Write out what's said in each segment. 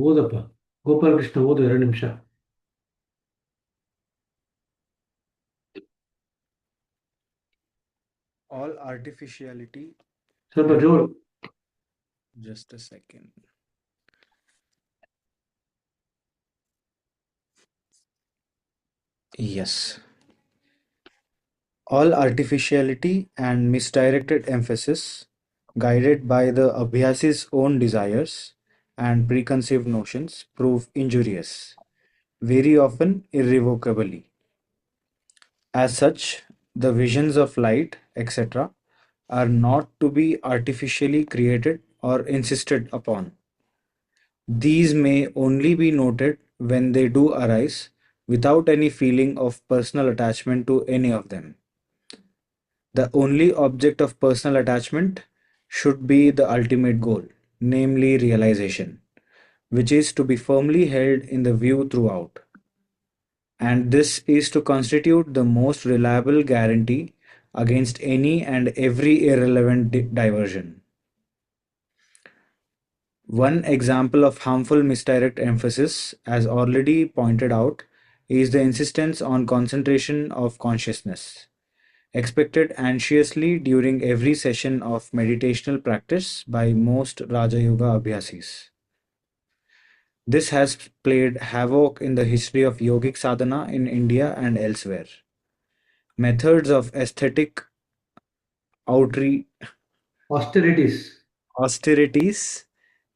ಓದಪ್ಪ. ಗೋಪಾಲಕೃಷ್ಣ ಓದು 2 ನಿಮಿಷ. All artificiality ಸ್ವಲ್ಪ and ಜೋರು. just a second. Yes. All artificiality and misdirected emphasis, guided by the Abhyasi's own desires and preconceived notions, prove injurious, very often irrevocably. As such, the visions of light, etc., are not to be artificially created or insisted upon. These may only be noted when they do arise without any feeling of personal attachment to any of them. The only object of personal attachment should be the ultimate goal, namely realization, which is to be firmly held in the view throughout. And this is to constitute the most reliable guarantee against any and every irrelevant diversion. One example of harmful misdirect emphasis, as already pointed out, is the insistence on concentration of consciousness, expected anxiously during every session of meditational practice by most Raja Yoga Abhyasis. This has played havoc in the history of yogic sadhana in India and elsewhere. Methods of aesthetic outreach, Austerities. austerities,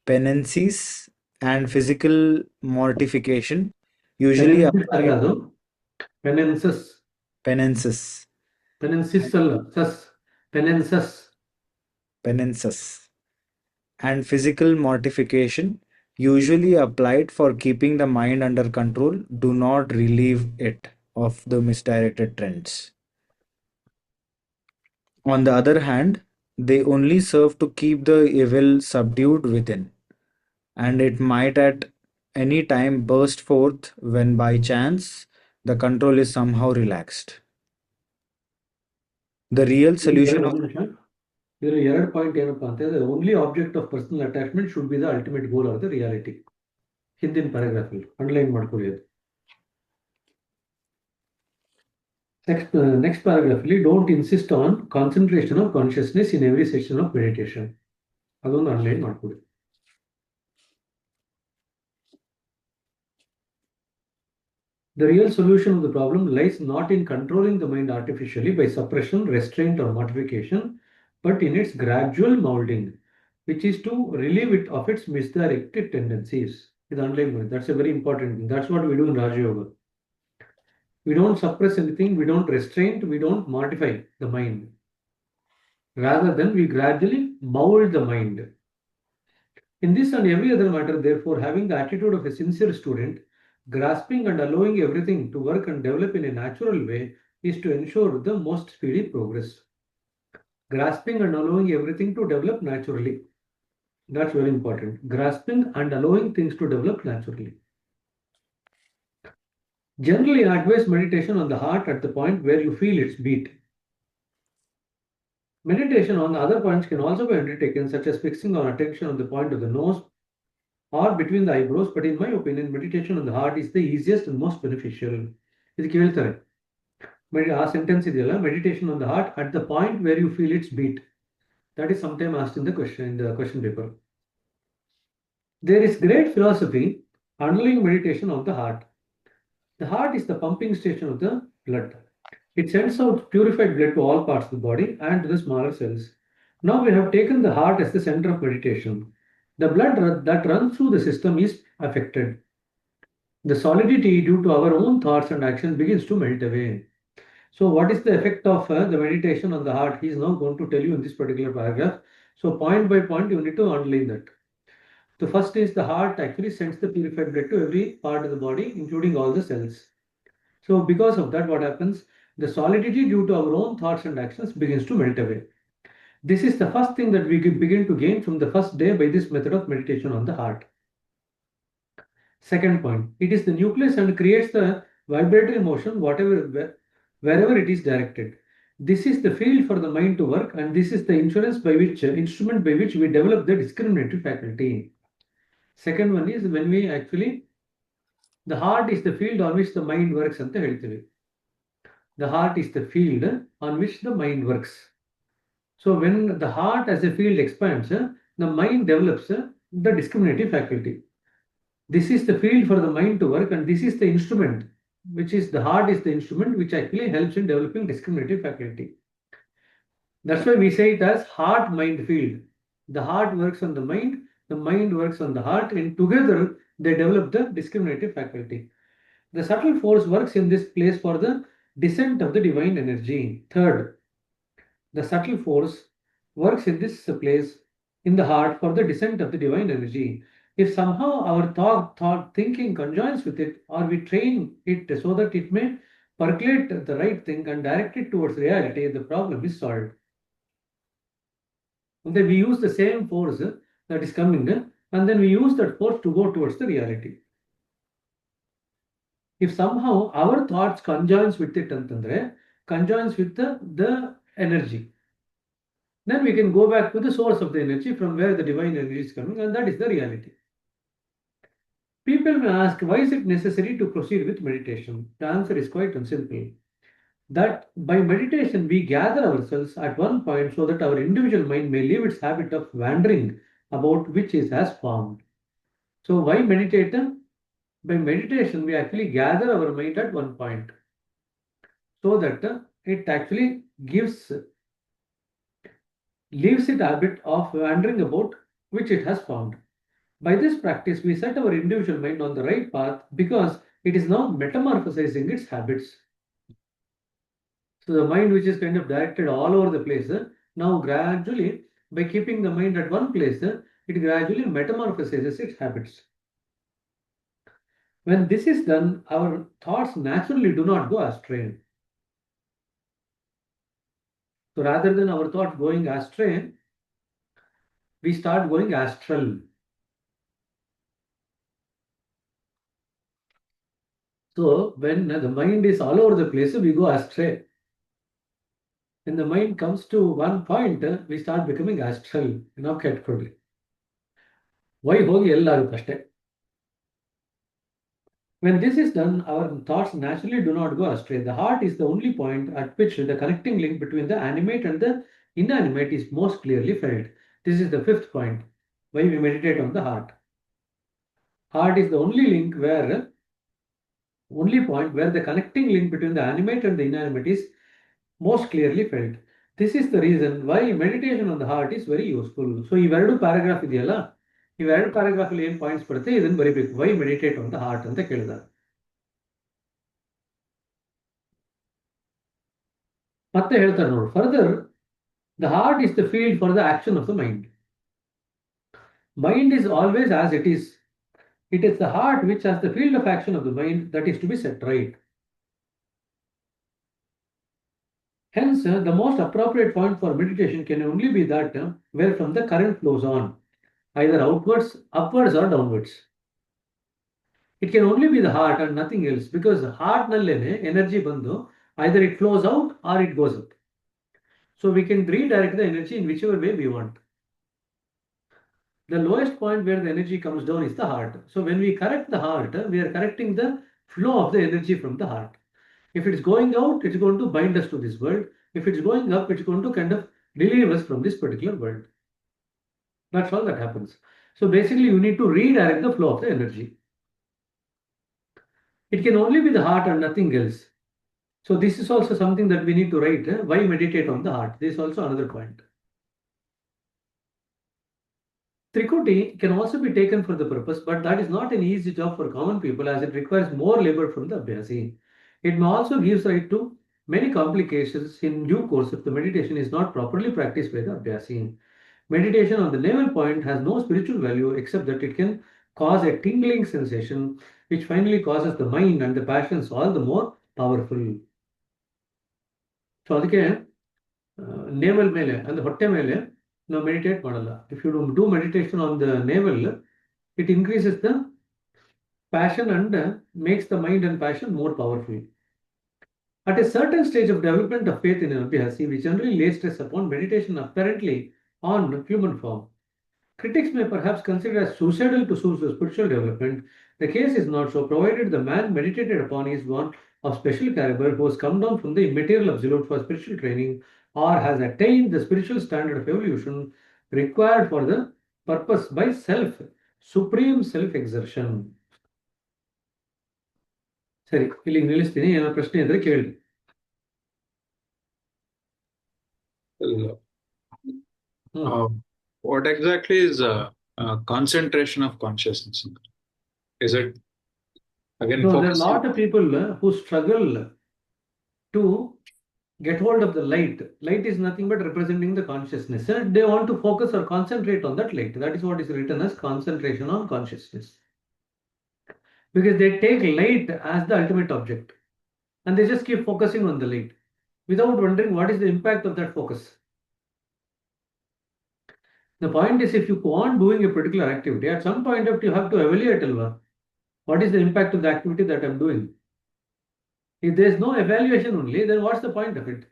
penances, and physical mortification usually ಪೆನೆನ್ಸಿಸ್ ಅಲ್ಲ applied ಅದು. ಪೆನೆನ್ಸಸ್. penances, ಪೆನೆನ್ಸಿಸ್ ಅಲ್ಲ, ಸಸ್. ಪೆನೆನ್ಸಸ್. penances, and physical mortification usually applied for keeping the mind under control do not relieve it of the misdirected trends. On the other hand, they only serve to keep the evil subdued within, and it might at any time burst forth when by chance the control is somehow relaxed. The real solution of 2 ನಿಮಿಷ. ಇದರಲ್ಲಿ 2 point ಏನಪ್ಪಾ ಅಂತಂದ್ರೆ, only object of personal attachment should be the ultimate goal of the reality. ಹಿಂದಿನ paragraph ಅಲ್ಲಿ underline ಮಾಡ್ಕೊಳ್ಳಿ ಅದು. Next paragraph ಅಲ್ಲಿ don't insist on concentration of consciousness in every session of meditation. ಅದೊಂದು ಅಂಡರ್ಲೈನ್ ಮಾಡ್ಕೊಳ್ಳಿ. The real solution of the problem lies not in controlling the mind artificially by suppression, restraint, or modification, but in its gradual molding, which is to relieve it of its misdirected tendencies. With underline, that's a very important thing. That's what we do in Raja Yoga. We don't suppress anything, we don't restrain, we don't modify the mind. Rather than we gradually mold the mind. In this and every other matter, therefore, having the attitude of a sincere student, grasping and allowing everything to work and develop in a natural way is to ensure the most speedy progress. Grasping and allowing everything to develop naturally. That's very important. Grasping and allowing things to develop naturally. Generally, I advise meditation on the heart at the point where you feel its beat. Meditation on other points can also be undertaken, such as fixing our attention on the point of the nose or between the eyebrows, but in my opinion, meditation on the heart is the easiest and most beneficial. ಇದಕ್ಕೆ ಹೇಳ್ತಾರೆ, ಆ sentence ಇದೆಯಲ್ಲ, meditation on the heart at the point where you feel its beat. That is sometime asked in the question paper. There is great philosophy underlying meditation on the heart. The heart is the pumping station of the blood. It sends out purified blood to all parts of the body and to the smaller cells. Now we have taken the heart as the center of meditation. The blood that runs through the system is affected. The solidity due to our own thoughts and actions begins to melt away. So what is the effect of the meditation on the heart? He is now going to tell you in this particular paragraph. So point by point, you need to underline that. The first is the heart actually sends the purified blood to every part of the body, including all the cells. So because of that, what happens? The solidity due to our own thoughts and actions begins to melt away. This is the first thing that we begin to gain from the first day by this method of meditation on the heart. Second point, it is the nucleus and creates the vibratory motion wherever it is directed. This is the field for the mind to work, and this is the instrument by which we develop the discriminatory faculty. Second one is when we actually, the heart is the field on which the mind works ಅಂತ ಹೇಳ್ತೀವಿ. The heart is the field on which the mind works. So when the heart as a field expands, the mind develops the discriminative faculty. This is the field for the mind to work, and this is the instrument, which is the heart is the instrument which actually helps in developing discriminative faculty. That's why we say it as heart mind field. The heart works on the mind works on the heart, and together they develop the discriminative faculty. The subtle force works in this place for the descent of the divine energy. Third, the subtle force works in this place in the heart for the descent of the divine energy. If somehow our thought thinking conjoins with it, or we train it so that it may percolate the right thing and direct it towards reality, the problem is solved. And then we use the same force that is coming and then we use that force to go towards the reality. If somehow our thoughts conjoins with it antandre, conjoins with the energy, then we can go back to the source of the energy from where the divine energy is coming, and that is the reality. People may ask, why is it necessary to proceed with meditation? The answer is quite simple. That by meditation we gather ourselves at one point so that our individual mind may leave its habit of wandering about which it has formed. So why meditate? By meditation we actually gather our mind at one point so that it actually leaves it habit of wandering about which it has formed. By this practice we set our individual mind on the right path because it is now metamorphosizing its habits. So the mind which is kind of directed all over the place, now gradually, by keeping the mind at one place, it gradually metamorphosizes its habits. When this is done, our thoughts naturally do not go astray. So rather than our thoughts going astray, we start going astral. So when the mind is all over the place, we go astray. When the mind comes to one point, we start becoming astral. ನಾವು ಕೆಟ್ಕೊಡ್ರಿ Y ಹೋಗಿ ಎಲ್ಲಾಗುತ್ತೆ ಅಷ್ಟೇ. When this is done, our thoughts naturally do not go astray. The heart is the only point at which the connecting link between the animate and the inanimate is most clearly felt. This is the fifth point why we meditate on the heart. Heart is the only point where the connecting link between the animate and the inanimate is most clearly felt. This is the reason why meditation on the heart is very useful. So ಇವೆರಡು paragraph ಇದೆಯಲ್ಲ, ಇವೆರಡು paragraph ಅಲ್ಲಿ ಏನು points ಬರುತ್ತೆ ಇದನ್ನು ಬರೀಬೇಕು. Why meditate on the heart ಅಂತ ಕೇಳಿದಾಗ ಮತ್ತೆ ಹೇಳ್ತಾರೆ ನೋಡಿ, further the heart is the field for the action of the mind. Mind is always as it is. It is the heart which has the field of action of the mind that is to be set right. Hence, the most appropriate point for meditation can only be that where from the current flows on, either outwards, upwards, or downwards. It can only be the heart and nothing else, because the heart nallene energy bandu, either it flows out or it goes up. So we can redirect the energy in whichever way we want. The lowest point where the energy comes down is the heart. So when we correct the heart, we are correcting the flow of the energy from the heart. If it's going out, it's going to bind us to this world. If it's going up, it's going to kind of relieve us from this particular world. That's all that happens. So basically, you need to redirect the flow of the energy. It can only be the heart and nothing else. So this is also something that we need to write. Why meditate on the heart? This is also another point. Trikuti can also be taken for the purpose, but that is not an easy job for common people as it requires more labor from the Abhyasi. It may also give rise to many complications in due course if the meditation is not properly practiced by the Abhyasi. Meditation on the navel point has no spiritual value except that it can cause a tingling sensation which finally causes the mind and the passions all the more powerful. So ಅದಕ್ಕೆ navel ಮೇಲೆ ಅಂದ್ರೆ ಹೊಟ್ಟೆ ಮೇಲೆ ನಾವು meditate ಮಾಡಲ್ಲ. If you do meditation on the navel, it increases the passion and makes the mind and passion more powerful. At a certain stage of development of faith in an Abhyasi, we generally lay stress upon meditation apparently on human form. Critics may perhaps consider as suicidal to spiritual development. The case is not so, provided the man meditated upon is one of special caliber who has come down from the immaterial absolute for spiritual training or has attained the spiritual standard of evolution required for the purpose by self, supreme self exertion. ಸರಿ ಇಲ್ಲಿಗೆ ನಿಲ್ಲಿಸ್ತೀನಿ. ಏನೋ ಪ್ರಶ್ನೆ ಇದ್ರೆ ಕೇಳಿ. What exactly is concentration of consciousness? Is it again No, there are a focusing? lot of people who struggle to get hold of the light. Light is nothing but representing the consciousness. They want to focus or concentrate on that light. That is what is written as concentration on consciousness. Because they take light as the ultimate object and they just keep focusing on the light without wondering what is the impact of that focus. The point is, if you go on doing a particular activity, at some point of you have to evaluate, Alva, what is the impact of the activity that I'm doing. If there is no evaluation only, then what's the point of it?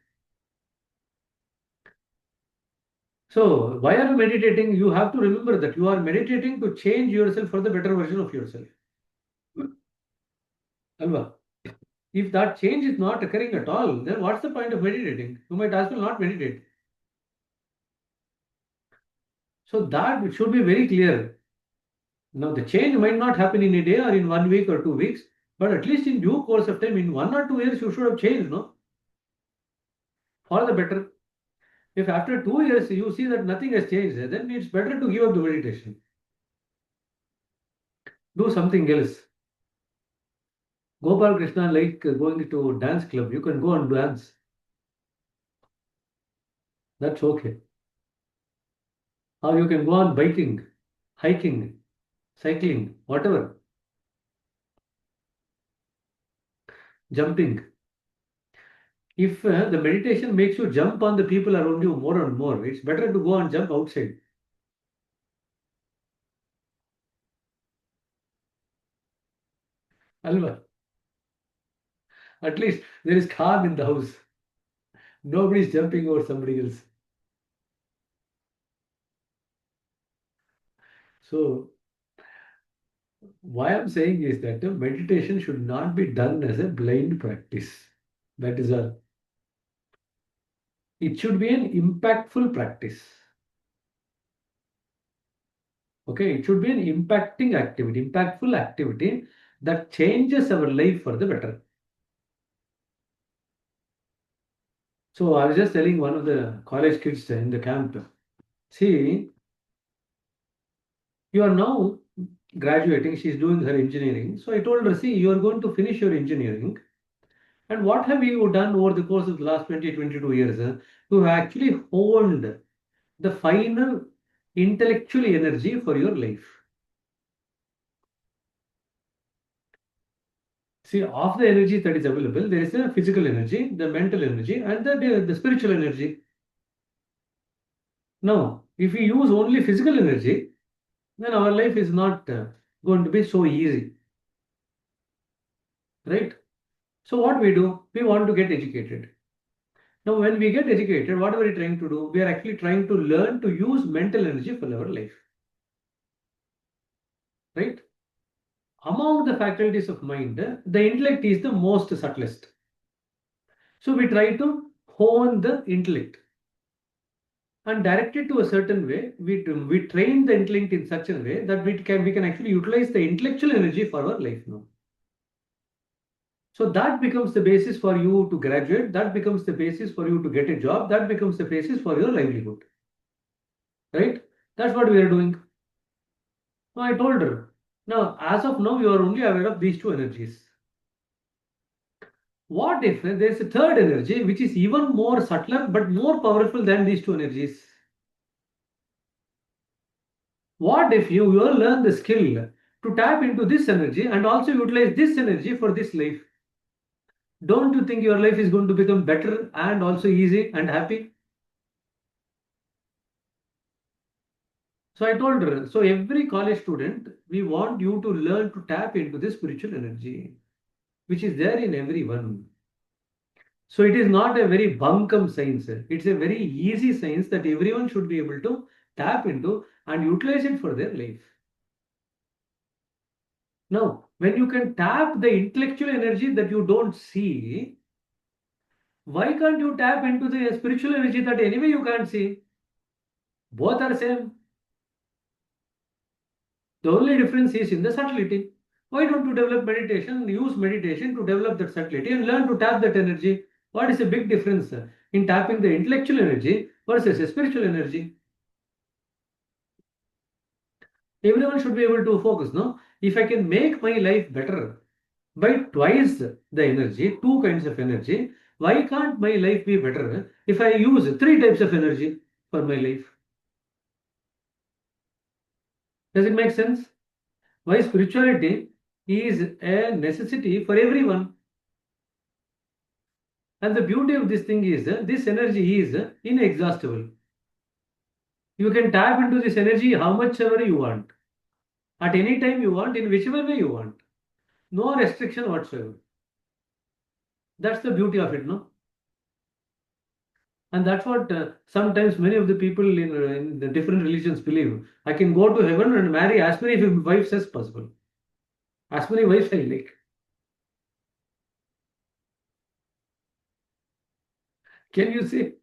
So, why are you meditating? You have to remember that you are meditating to change yourself for the better version of yourself. Alva. If that change is not occurring at all, then what's the point of meditating? You might as well not meditate. So that should be very clear. Now, the change might not happen in a day or in 1 week or 2 weeks, but at least in due course of time, in 1 or 2 years, you should have changed, no? For the better. If after 2 years you see that nothing has changed, then it's better to give up the meditation. Do something else. Gopal Krishna like going to dance club. You can go and dance. That's okay. Or you can go on biking, hiking, cycling, whatever. Jumping. If the meditation makes you jump on the people around you more and more, it's better to go and jump outside. Alva. At least there is calm in the house. Nobody is jumping over somebody else. So, why I'm saying is that meditation should not be done as a blind practice. That is all. It should be an impactful practice. Okay, it should be an impactful activity that changes our life for the better. So I was just telling one of the college kids in the camp, see, you are now graduating, she's doing her engineering. So I told her, see, you are going to finish your engineering. And what have you done over the course of the last 20, 22 years? You have actually honed the final intellectual energy for your life. See, of the energy that is available, there is a physical energy, the mental energy, and the spiritual energy. Now, if we use only physical energy, then our life is not going to be so easy. Right? So, what we do, we want to get educated. Now, when we get educated, what are we trying to do? We are actually trying to learn to use mental energy for our life. Right? Among the faculties of mind, the intellect is the most subtlest. So we try to hone the intellect and direct it to a certain way. We train the intellect in such a way that we can actually utilize the intellectual energy for our life now. So that becomes the basis for you to graduate. That becomes the basis for you to get a job. That becomes the basis for your livelihood. Right? That's what we are doing. So I told her, now, as of now, you are only aware of these two energies. What if there is a third energy which is even more subtler but more powerful than these two energies? What if you learn the skill to tap into this energy and also utilize this energy for this life? Don't you think your life is going to become better and also easy and happy? So I told her, so every college student, we want you to learn to tap into this spiritual energy, which is there in everyone. So it is not a very bunkum science. It's a very easy science that everyone should be able to tap into and utilize it for their life. Now, when you can tap the intellectual energy that you don't see, why can't you tap into the spiritual energy that anyway you can't see? Both are same. The only difference is in the subtlety. Why don't you develop meditation, use meditation to develop that subtlety and learn to tap that energy? What is the big difference in tapping the intellectual energy versus a spiritual energy? Everyone should be able to focus, no? If I can make my life better by twice the energy, two kinds of energy, why can't my life be better if I use three types of energy for my life? Does it make sense? Why spirituality is a necessity for everyone? And the beauty of this thing is this energy is inexhaustible. You can tap into this energy how much ever you want, at any time you want, in whichever way you want. No restriction whatsoever. That's the beauty of it, no? And that's what sometimes many of the people in the different religions believe. I can go to heaven and marry as many wives as possible. As many wives I like. Can you say?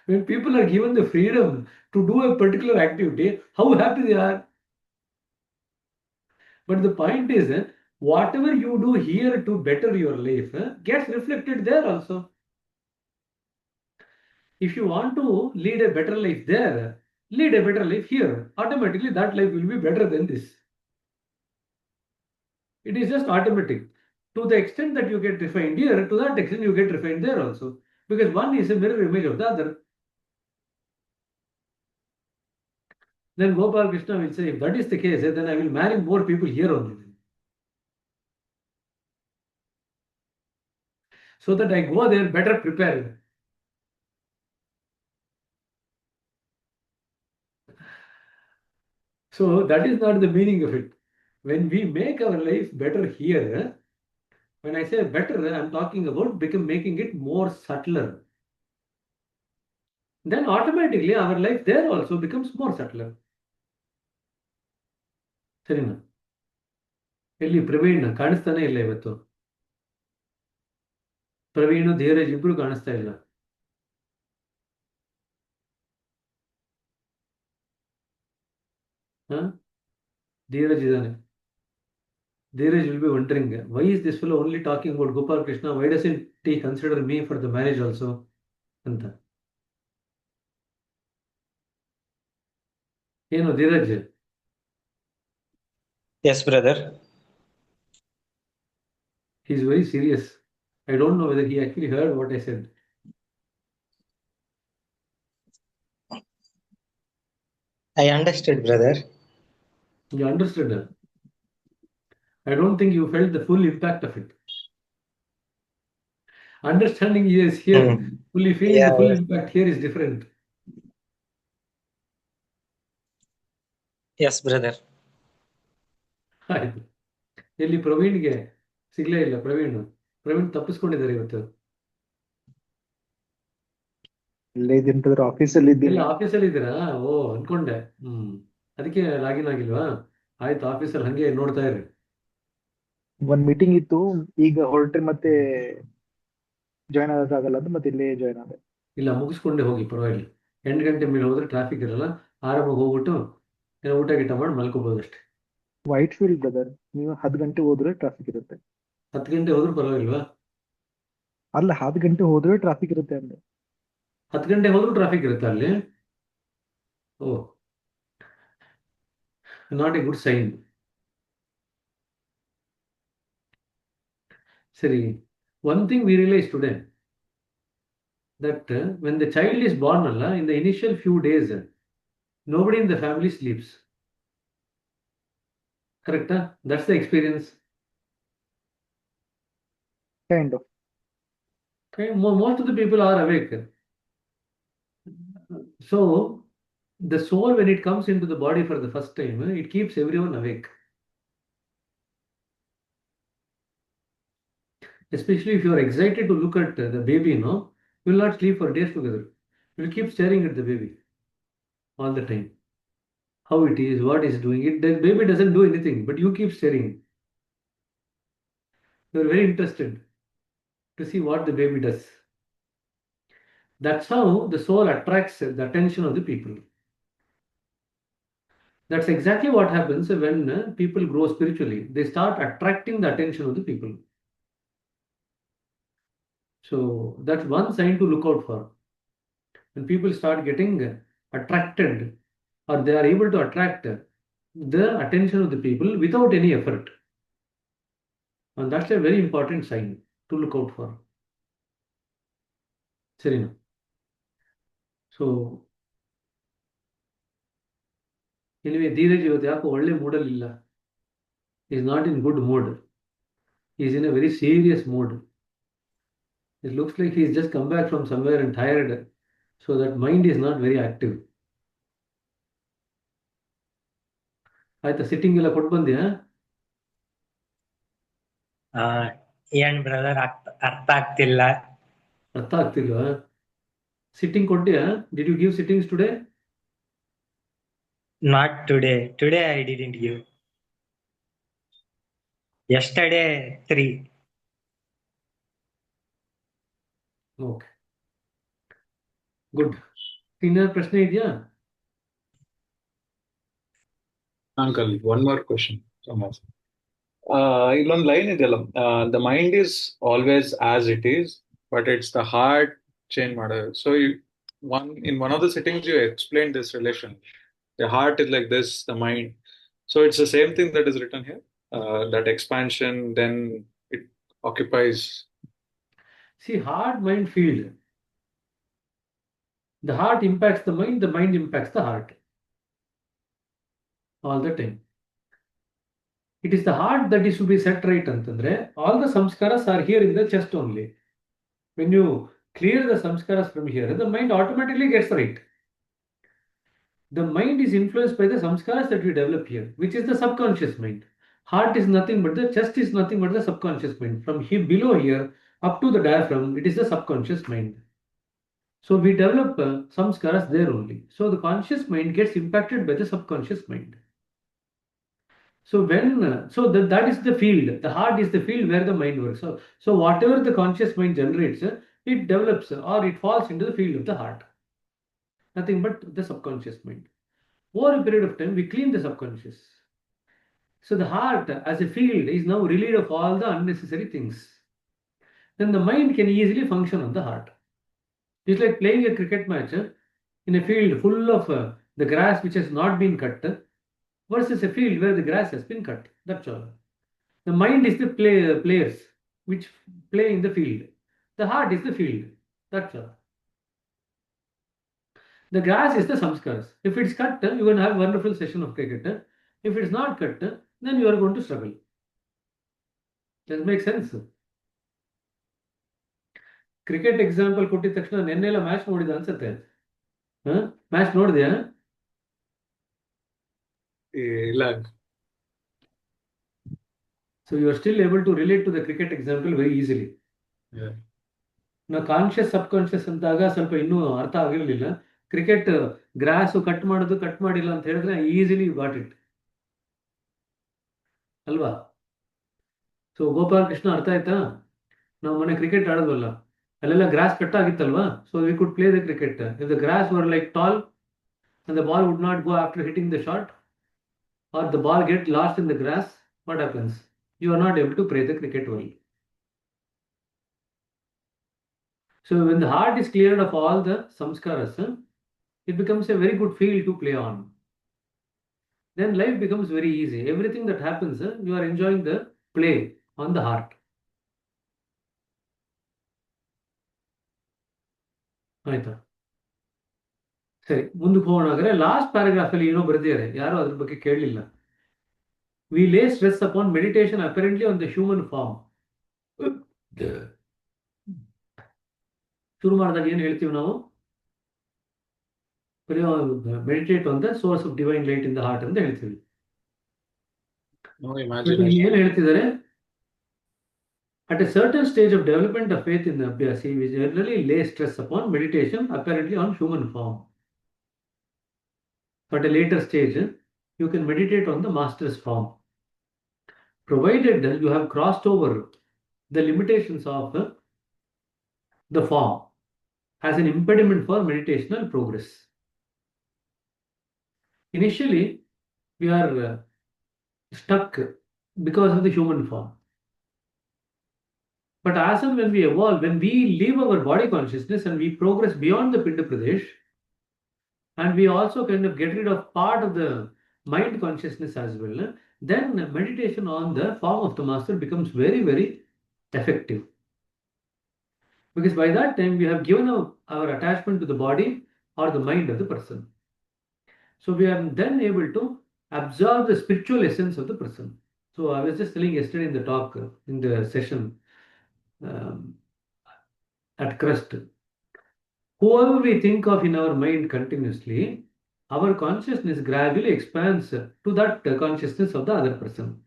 When people are given the freedom to do a particular activity, how happy they are. But the point is, whatever you do here to better your life gets reflected there also. If you want to lead a better life there, lead a better life here. Automatically, that life will be better than this. It is just automatic. To the extent that you get refined here, to that extent you get refined there also. Because one is a mirror image of the other. Then Gopal Krishna will say, if that is the case, then I will marry more people here only. So that I go there better prepared. So that is not the meaning of it. When we make our life better here, when I say better, I'm talking about making it more subtler. Then automatically our life there also becomes more subtler. ಸರಿನಾ? ಎಲ್ಲಿ ಪ್ರವೀಣ್ ಕಾಣಿಸ್ತಾನೆ ಇಲ್ಲ ಇವತ್ತು. ಪ್ರವೀಣ್ ಧೀರಜ್ ಇಬ್ರು ಕಾಣಿಸ್ತಾ ಇಲ್ಲ. ಧೀರಜ್ ಇದ್ದಾನೆ. Dheeraj will be wondering, why is this fellow only talking about Gopal Krishna? Why doesn't he consider me for the marriage also? ಅಂತ. ಏನು Dheeraj? Yes, brother. He's very serious. I don't know whether he actually heard what I said. I understood, brother. You understood? I don't think you felt the full impact of it. Understanding is here, fully feeling the full Yeah. impact here is different. Yes, brother. ಆಯ್ತು. ಇಲ್ಲಿ ಪ್ರವೀಣ್ಗೆ ಸಿಗ್ಲೇ ಇಲ್ಲ. ಪ್ರವೀಣ್ ತಪ್ಪಿಸ್ಕೊಂಡಿದ್ದಾರೆ ಇವತ್ತು. ಇಲ್ಲೇ ಇದ್ದೀನಿ brother, ಆಫೀಸಲ್ಲಿ ಎಲ್ಲ ಇದ್ದೀನಿ. ಆಫೀಸಲ್ಲಿ ಇದ್ದೀರಾ? ಓ ಅನ್ಕೊಂಡೆ. ಅದಕ್ಕೆ ಲಾಗಿನ್ ಆಗಿಲ್ವಾ? ಆಯ್ತು, ಆಫೀಸಲ್ಲಿ ಹಂಗೆ ನೋಡ್ತಾ ಇರ್ರಿ. ಒಂದ್ ಮೀಟಿಂಗ್ ಇತ್ತು, ಈಗ ಹೊರಟ್ರೆ ಮತ್ತೆ ಜಾಯ್ನ್ ಆಗಕ್ಕಾಗಲ್ಲ ಅಂತ ಮತ್ತೆ ಇಲ್ಲೇ ಜಾಯ್ನ್ ಆದೆ. ಇಲ್ಲ, ಮುಗಿಸ್ಕೊಂಡೆ ಹೋಗಿ, ಪರವಾಗಿಲ್ಲ. 8 ಗಂಟೆ ಮೇಲೆ ಹೋದ್ರೆ ಟ್ರಾಫಿಕ್ ಇರಲ್ಲ. ಆರಾಮಾಗಿ ಹೋಗ್ಬಿಟ್ಟು ಏನೋ ಊಟ ಗೀಟ ಮಾಡಿ ಮಲ್ಕೋಬಹುದು ಅಷ್ಟೇ. ವೈಟ್ ಫೀಲ್ಡ್ ಬ್ರದರ್, ನೀವು 10 ಗಂಟೆ ಹೋದ್ರೆ ಟ್ರಾಫಿಕ್ ಇರುತ್ತೆ. 10 ಗಂಟೆ ಹೋದ್ರೂ ಪರವಾಗಿಲ್ವಾ? ಅಲ್ಲ, 10 ಗಂಟೆ ಹೋದ್ರೆ ಟ್ರಾಫಿಕ್ ಇರುತ್ತೆ ಅಂದೆ. 10 ಗಂಟೆ ಹೋದ್ರೂ ಟ್ರಾಫಿಕ್ ಇರುತ್ತೆ ಅಲ್ಲಿ? ಓ, ನಾಟ್ ಎ ಗುಡ್ ಸೈನ್. ಸರಿ, one thing we realize today that when the child is born, in the initial few days, nobody in the family sleeps. Correct? That's the experience. Kind of. Okay? Most of the people are awake. So, the soul, when it comes into the body for the first time, it keeps everyone awake. Especially if you are excited to look at the baby, you will not sleep for days together. You will keep staring at the baby all the time. How it is, what is doing it. The baby doesn't do anything, but you keep staring. You're very interested to see what the baby does. That's how the soul attracts the attention of the people. That's exactly what happens when people grow spiritually. They start attracting the attention of the people. So that's one sign to look out for. When people start getting attracted, or they are able to attract the attention of the people without any effort. And that's a very important sign to look out for. Serena. So anyway, Dheeraj ಇವತ್ತು ಯಾಕೋ ಒಳ್ಳೆ ಮೂಡಲ್ಲಿ ಇಲ್ಲ. He's not in good mood. He's in a very serious mood. It looks like he's just come back from somewhere and tired. So that mind is not very active. ಆಯ್ತಾ, sitting ಎಲ್ಲ ಕೊಟ್ಟು ಬಂದ್ಯಾ? ಏನ್ brother ಅರ್ಥ ಆಗ್ತಿಲ್ಲ. ಅರ್ಥ ಆಗ್ತಿಲ್ವಾ? Sitting ಕೊಟ್ಟಿಯಾ? Did you give sittings today? Not today. Today I didn't give. Yesterday 3. Okay, good. ಇನ್ನೇನು ಪ್ರಶ್ನೆ ಇದೆಯಾ? Uncle, one more question. Ilon line ಇದೆಯಲ್ಲ, the mind is always as it is, but it's the heart change ಮಾಡೋದು. So in one of the sittings you explained this relation. The heart is like this, the mind. So it's the same thing that is written here. That expansion, then it occupies. See, heart mind field. The heart impacts the mind impacts the heart. All the time. It is the heart that is to be set right ಅಂತಂದ್ರೆ all the samskaras are here in the chest only. When you clear the samskaras from here, the mind automatically gets right. The mind is influenced by the samskaras that we develop here, which is the subconscious mind. Heart is nothing but the chest is nothing but the subconscious mind. From here below here up to the diaphragm, it is the subconscious mind. So we develop samskaras there only. So the conscious mind gets impacted by the subconscious mind. So that is the field. The heart is the field where the mind works. So whatever the conscious mind generates, it develops or it falls into the field of the heart. Nothing but the subconscious mind. Over a period of time, we clean the subconscious. So the heart as a field is now relieved of all the unnecessary things. Then the mind can easily function on the heart. It's like playing a cricket match in a field full of the grass which has not been cut versus a field where the grass has been cut. That's all. The mind is the players which play in the field. The heart is the field. That's all. The grass is the samskaras. If it's cut, you're going to have a wonderful session of cricket. If it's not cut, then you are going to struggle. Does it make sense? Cricket example ಕೊಟ್ಟಿದ ತಕ್ಷಣ ನೆನ್ನೆಲ್ಲ match ನೋಡಿದ ಅನ್ಸುತ್ತೆ. Match ನೋಡಿದ್ಯಾ? ಇಲ್ಲ. So you are still able to relate to the cricket example very easily. Yeah. ನಾವು conscious subconscious ಅಂದಾಗ ಸ್ವಲ್ಪ ಇನ್ನೂ ಅರ್ಥ ಆಗಿರಲಿಲ್ಲ. ಕ್ರಿಕೆಟ್ ಗ್ರಾಸ್ ಕಟ್ ಮಾಡೋದು ಕಟ್ ಮಾಡಿಲ್ಲ ಅಂತ ಹೇಳಿದ್ರೆ ಈಸಿಲಿ ಗಾಟ್ ಇಟ್ ಅಲ್ವಾ? ಸೊ ಗೋಪಾಲ್ ಕೃಷ್ಣ ಅರ್ಥ ಆಯ್ತಾ? ನಾವು ಮೊನ್ನೆ ಕ್ರಿಕೆಟ್ ಆಡೋದ್ವಲ್ಲ, ಅಲ್ಲೆಲ್ಲ ಗ್ರಾಸ್ ಕಟ್ ಆಗಿತ್ತಲ್ವಾ? So we could play the cricket. If the grass were like tall and the ball would not go after hitting the shot, or the ball get lost in the grass, what happens? You are not able to play the cricket well. So when the heart is cleared of all the samskaras, it becomes a very good field to play on. Then life becomes very easy. Everything that happens, you are enjoying the play on the heart. ಆಯ್ತಾ? ಸರಿ, ಮುಂದಕ್ಕೆ ಹೋಗೋಣ. Last paragraph ಅಲ್ಲಿ ಏನೋ ಬರೆದಿದ್ದಾರೆ, ಯಾರು ಅದ್ರ ಬಗ್ಗೆ ಕೇಳಲಿಲ್ಲ. We lay stress upon meditation apparently on the human form. ಶುರು ಮಾಡಿದಾಗ ಏನು ಹೇಳ್ತೀವಿ ನಾವು? Meditate on the source of divine light in the heart ಅಂತ ಹೇಳ್ತೀವಿ. ಏನು ಹೇಳ್ತಿದ್ದಾರೆ? At a certain stage of development of faith in the Abhyasi, we generally lay stress upon meditation apparently on human form. So at a later stage, you can meditate on the master's form, provided you have crossed over the limitations of the form as an impediment for meditational progress. Initially, we are stuck because of the human form. But as and when we evolve, when we leave our body consciousness and we progress beyond the Pinda Pradesh, and we also kind of get rid of part of the mind consciousness as well, then meditation on the form of the master becomes very, very effective. Because by that time, we have given our attachment to the body or the mind of the person. So we are then able to absorb the spiritual essence of the person. So I was just telling yesterday in the talk, in the session um, at Crest, whoever we think of in our mind continuously, our consciousness gradually expands to that consciousness of the other person.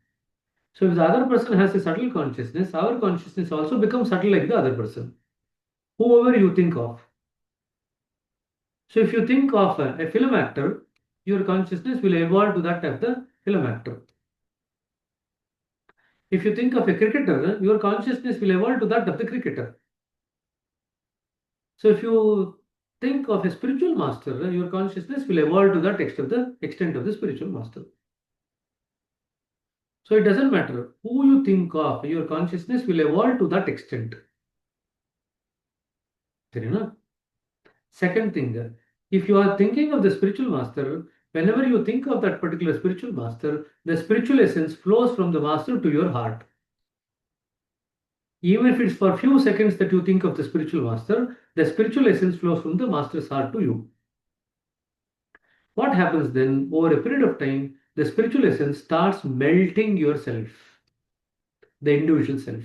So if the other person has a subtle consciousness, our consciousness also becomes subtle like the other person, whoever you think of. So if you think of a film actor, your consciousness will evolve to that of the film actor. If you think of a cricketer, your consciousness will evolve to that of the cricketer. So if you think of a spiritual master, your consciousness will evolve to that extent of the spiritual master. So it doesn't matter who you think of, your consciousness will evolve to that extent. Second thing, if you are thinking of the spiritual master, whenever you think of that particular spiritual master, the spiritual essence flows from the master to your heart. Even if it's for a few seconds that you think of the spiritual master, the spiritual essence flows from the master's heart to you. What happens then, over a period of time, the spiritual essence starts melting yourself, the individual self.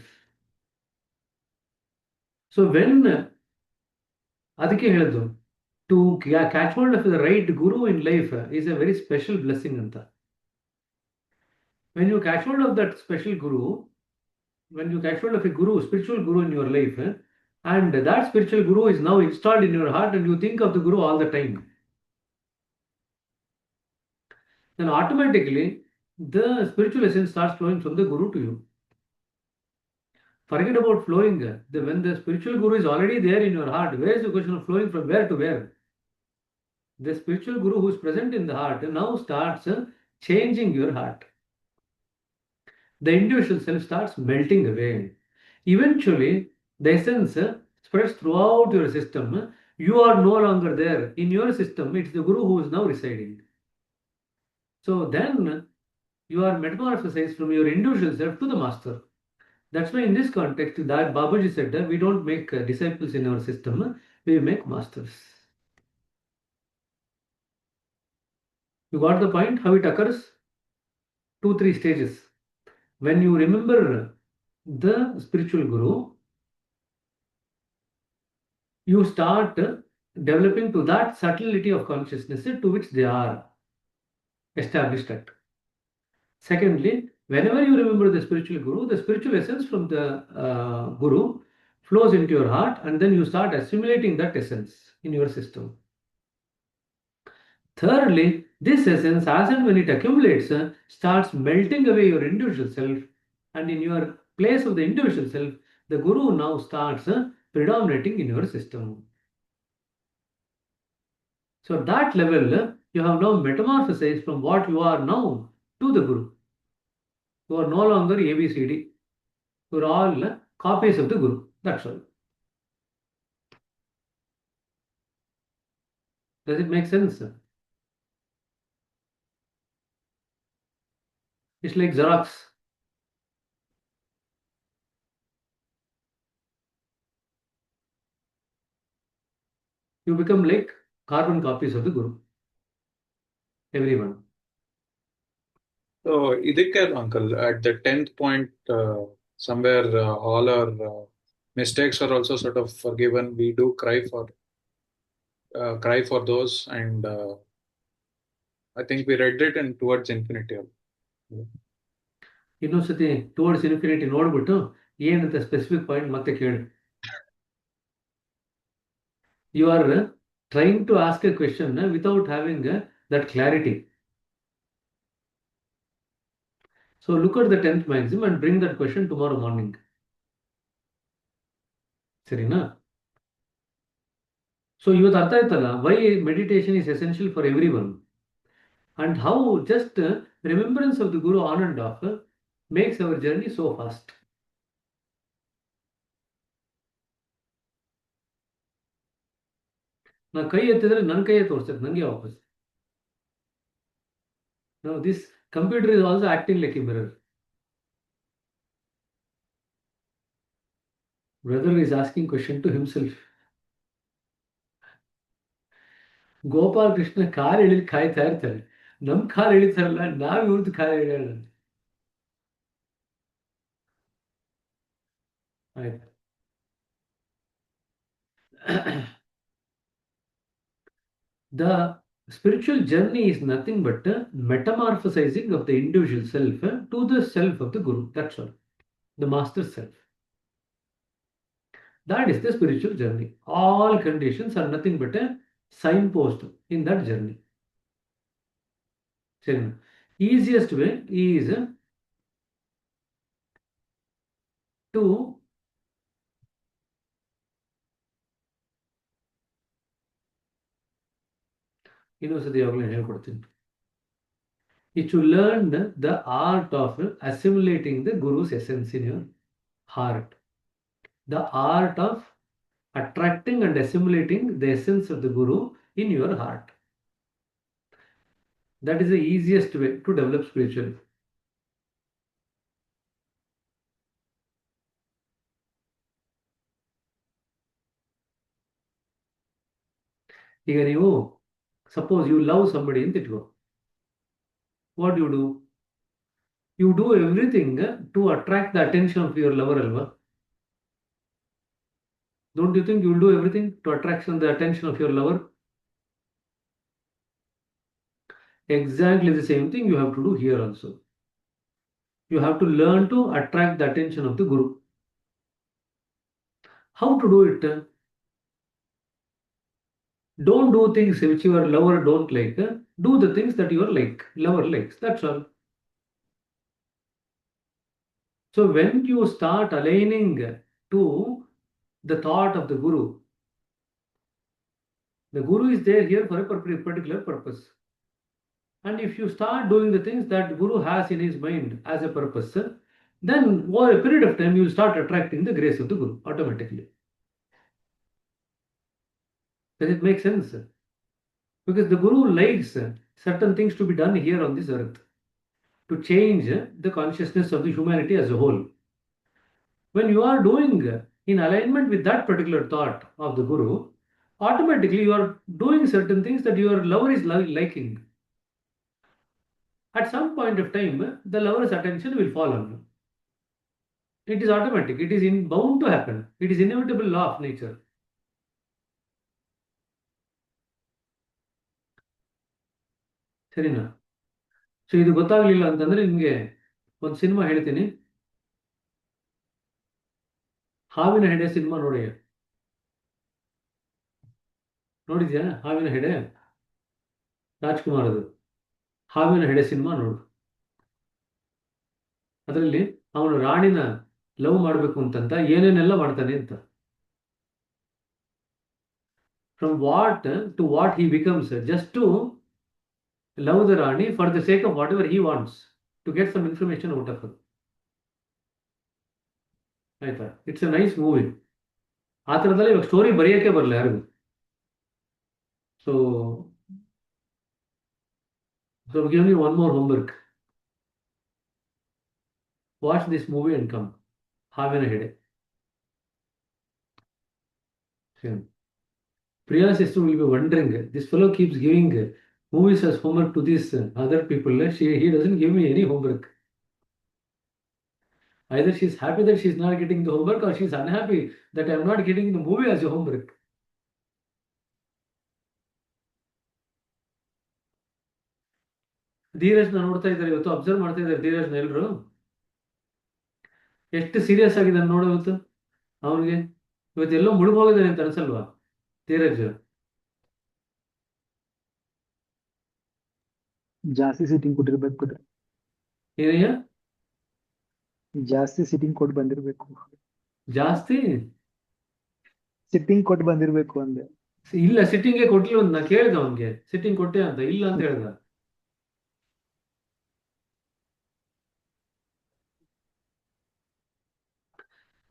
So when ಅದಕ್ಕೆ ಹೇಳಿದ್ದು to catch hold of the right guru in life is a very special blessing ಅಂತ. When you catch hold of that special guru, when you catch hold of a guru, spiritual guru in your life, and that spiritual guru is now installed in your heart and you think of the guru all the time, then automatically the spiritual essence starts flowing from the guru to you. Forget about flowing. When the spiritual guru is already there in your heart, where is the question of flowing from where to where? The spiritual guru who is present in the heart now starts changing your heart. The individual self starts melting away. Eventually, the essence spreads throughout your system. You are no longer there. In your system, it's the guru who is now residing. So then you are metamorphosized from your individual self to the master. That's why in this context, that Babaji said that we don't make disciples in our system, we make masters. You got the point? How it occurs? 2-3 stages. When you remember the spiritual guru, you start developing to that subtlety of consciousness to which they are established at. Secondly, whenever you remember the spiritual guru, the spiritual essence from the guru flows into your heart, and then you start assimilating that essence in your system. Thirdly, this essence, as and when it accumulates, starts melting away your individual self, and in your place of the individual self, the guru now starts predominating in your system. So at that level, you have now metamorphosized from what you are now to the guru. You are no longer ABCD. You are all copies of the guru. That's all. Does it make sense? It's like Xerox. You become like carbon copies of the guru. Everyone. So, ಇದಕ್ಕೆ uncle, at the 10th point, somewhere all our mistakes are also sort of forgiven. We do cry for those, and I think we read it in Towards Infinity. ಇನ್ನೊಂದ್ಸತಿ towards infinity ನೋಡ್ಬಿಟ್ಟು ಏನಂತ specific point ಮತ್ತೆ ಕೇಳಿ. You are trying to ask a question without having that clarity. So look at the 10th maxim and bring that question tomorrow morning. Sarina? So ಇವತ್ತು ಅರ್ಥ ಆಯ್ತಲ್ಲ why meditation is essential for everyone and how just remembrance of the Guru on and off makes our journey so fast. ನಾ ಕೈ ಎತ್ತಿದ್ರೆ ನನ್ನ ಕೈಯೇ ತೋರಿಸ್ತದೆ ನನಗೆ ವಾಪಸ್. Now this computer is also acting like a mirror. Brother is asking question to himself. Gopal Krishna ಕಾಲು ಎಳಿಲಿ ಕಾಯ್ತಾ ಇರ್ತಾರೆ, ನಮ್ ಕಾಲು ಎಳಿತಾರಲ್ಲ ನಾವ್ ಇವ್ರದ್ದು ಕಾಲು ಎಳೆಯೋಣ. ಆಯ್ತು. The spiritual journey is nothing but a metamorphosizing of the individual self to the self of the Guru. That's all. The master self. That is the spiritual journey. All conditions are nothing but a signpost in that journey. Easiest way is to ಇನ್ನೊಂದ್ಸತಿ ಯಾವಾಗಲೂ ಹೇಳ್ಕೊಡ್ತೀನಿ. is to learn the art of assimilating the Guru's essence in your heart. The art of attracting and assimilating the essence of the Guru in your heart. That is the easiest way to develop spiritually. ಈಗ ನೀವು suppose you love somebody ಅಂತ ಇಟ್ಕೋ, what do? You do everything to attract the attention of your lover ಅಲ್ವಾ? Don't you think you will do everything to attract the attention of your lover? Exactly the same thing you have to do here also. You have to learn to attract the attention of the Guru. How to do it? Don't do things which your lover don't like. Do the things that your lover likes. That's all. So when you start aligning to the thought of the Guru is there here for a particular purpose. And if you start doing the things that Guru has in his mind as a purpose, then over a period of time you will start attracting the grace of the Guru automatically. Does it make sense? Because the Guru likes certain things to be done here on this earth to change the consciousness of the humanity as a whole. When you are doing in alignment with that particular thought of the Guru, automatically you are doing certain things that your lover is liking. At some point of time, the lover's attention will fall on you. It is automatic. It is bound to happen. It is inevitable law of nature. ಸರಿನಾ? So ಇದು ಗೊತ್ತಾಗ್ಲಿಲ್ಲ ಅಂತಂದ್ರೆ ನಿಮಗೆ ಒಂದು cinema ಹೇಳ್ತೀನಿ. ಹಾವಿನ ಹೆಡೆ cinema ನೋಡಿದ್ಯಾ? ಹಾವಿನ ಹೆಡೆ, ರಾಜ್ಕುಮಾರ್ ಅದು. ಹಾವಿನ ಹೆಡೆ ಸಿನಿಮಾ ನೋಡು. ಅದರಲ್ಲಿ ಅವನು ರಾಣಿನ ಲವ್ ಮಾಡಬೇಕು ಅಂತಂತ ಏನೇನೆಲ್ಲ ಮಾಡ್ತಾನೆ ಅಂತ. From what to what he becomes just to love the Rani for the sake of whatever he wants to get some information out of her. ಆಯ್ತಾ? It's A nice movie. ಆ ಥರದಲ್ಲಿ ಇವಾಗ ಸ್ಟೋರಿ ಬರೆಯೋಕ್ಕೆ ಬರಲ್ಲ ಯಾರಿಗೂ. So give me one more homework. Watch this movie and come. ಹಾವಿನ ಹೆಡೆ. Priya sister will be wondering, this fellow keeps giving movies as homework to these other people. He doesn't give me any homework. Either she's happy that she's not getting the homework or she's unhappy that I'm not getting the movie as a homework. ಧೀರಜ್ನ ನೋಡ್ತಾ ಇದ್ದಾರೆ ಇವತ್ತು, observe ಮಾಡ್ತಾ ಇದ್ದಾರೆ ಧೀರಜ್ನ ಎಲ್ಲರೂ. ಎಷ್ಟು serious ಆಗಿದ್ದಾನೆ ನೋಡು ಇವತ್ತು. ಅವನಿಗೆ ಇವತ್ತೆಲ್ಲೋ ಮುಳುಗೋಗಿದ್ದಾನೆ ಅಂತ ಅನ್ಸಲ್ವಾ ಧೀರಜ್? ಜಾಸ್ತಿ ಸಿಟ್ಟಿಂಗ್ ಕೊಟ್ಟಿರ್ಬೇಕು ಬಿಡ್ರಿ. ಏನಯ್ಯ ಜಾಸ್ತಿ ಸಿಟ್ಟಿಂಗ್ ಕೊಟ್ಟು ಬಂದಿರ್ಬೇಕು. ಜಾಸ್ತಿ ಸಿಟ್ಟಿಂಗ್ ಕೊಟ್ಟು ಬಂದಿರ್ಬೇಕು ಅಂದೆ. ಇಲ್ಲ, ಸಿಟ್ಟಿಂಗ್ಗೆ ಕೊಟ್ಟಿಲ್ಲ ಅಂತ ನಾ ಕೇಳಿದೆ ಅವನ್ಗೆ, ಸಿಟ್ಟಿಂಗ್ ಕೊಟ್ಟೆ ಅಂತ, ಇಲ್ಲ ಅಂತ ಹೇಳ್ದ.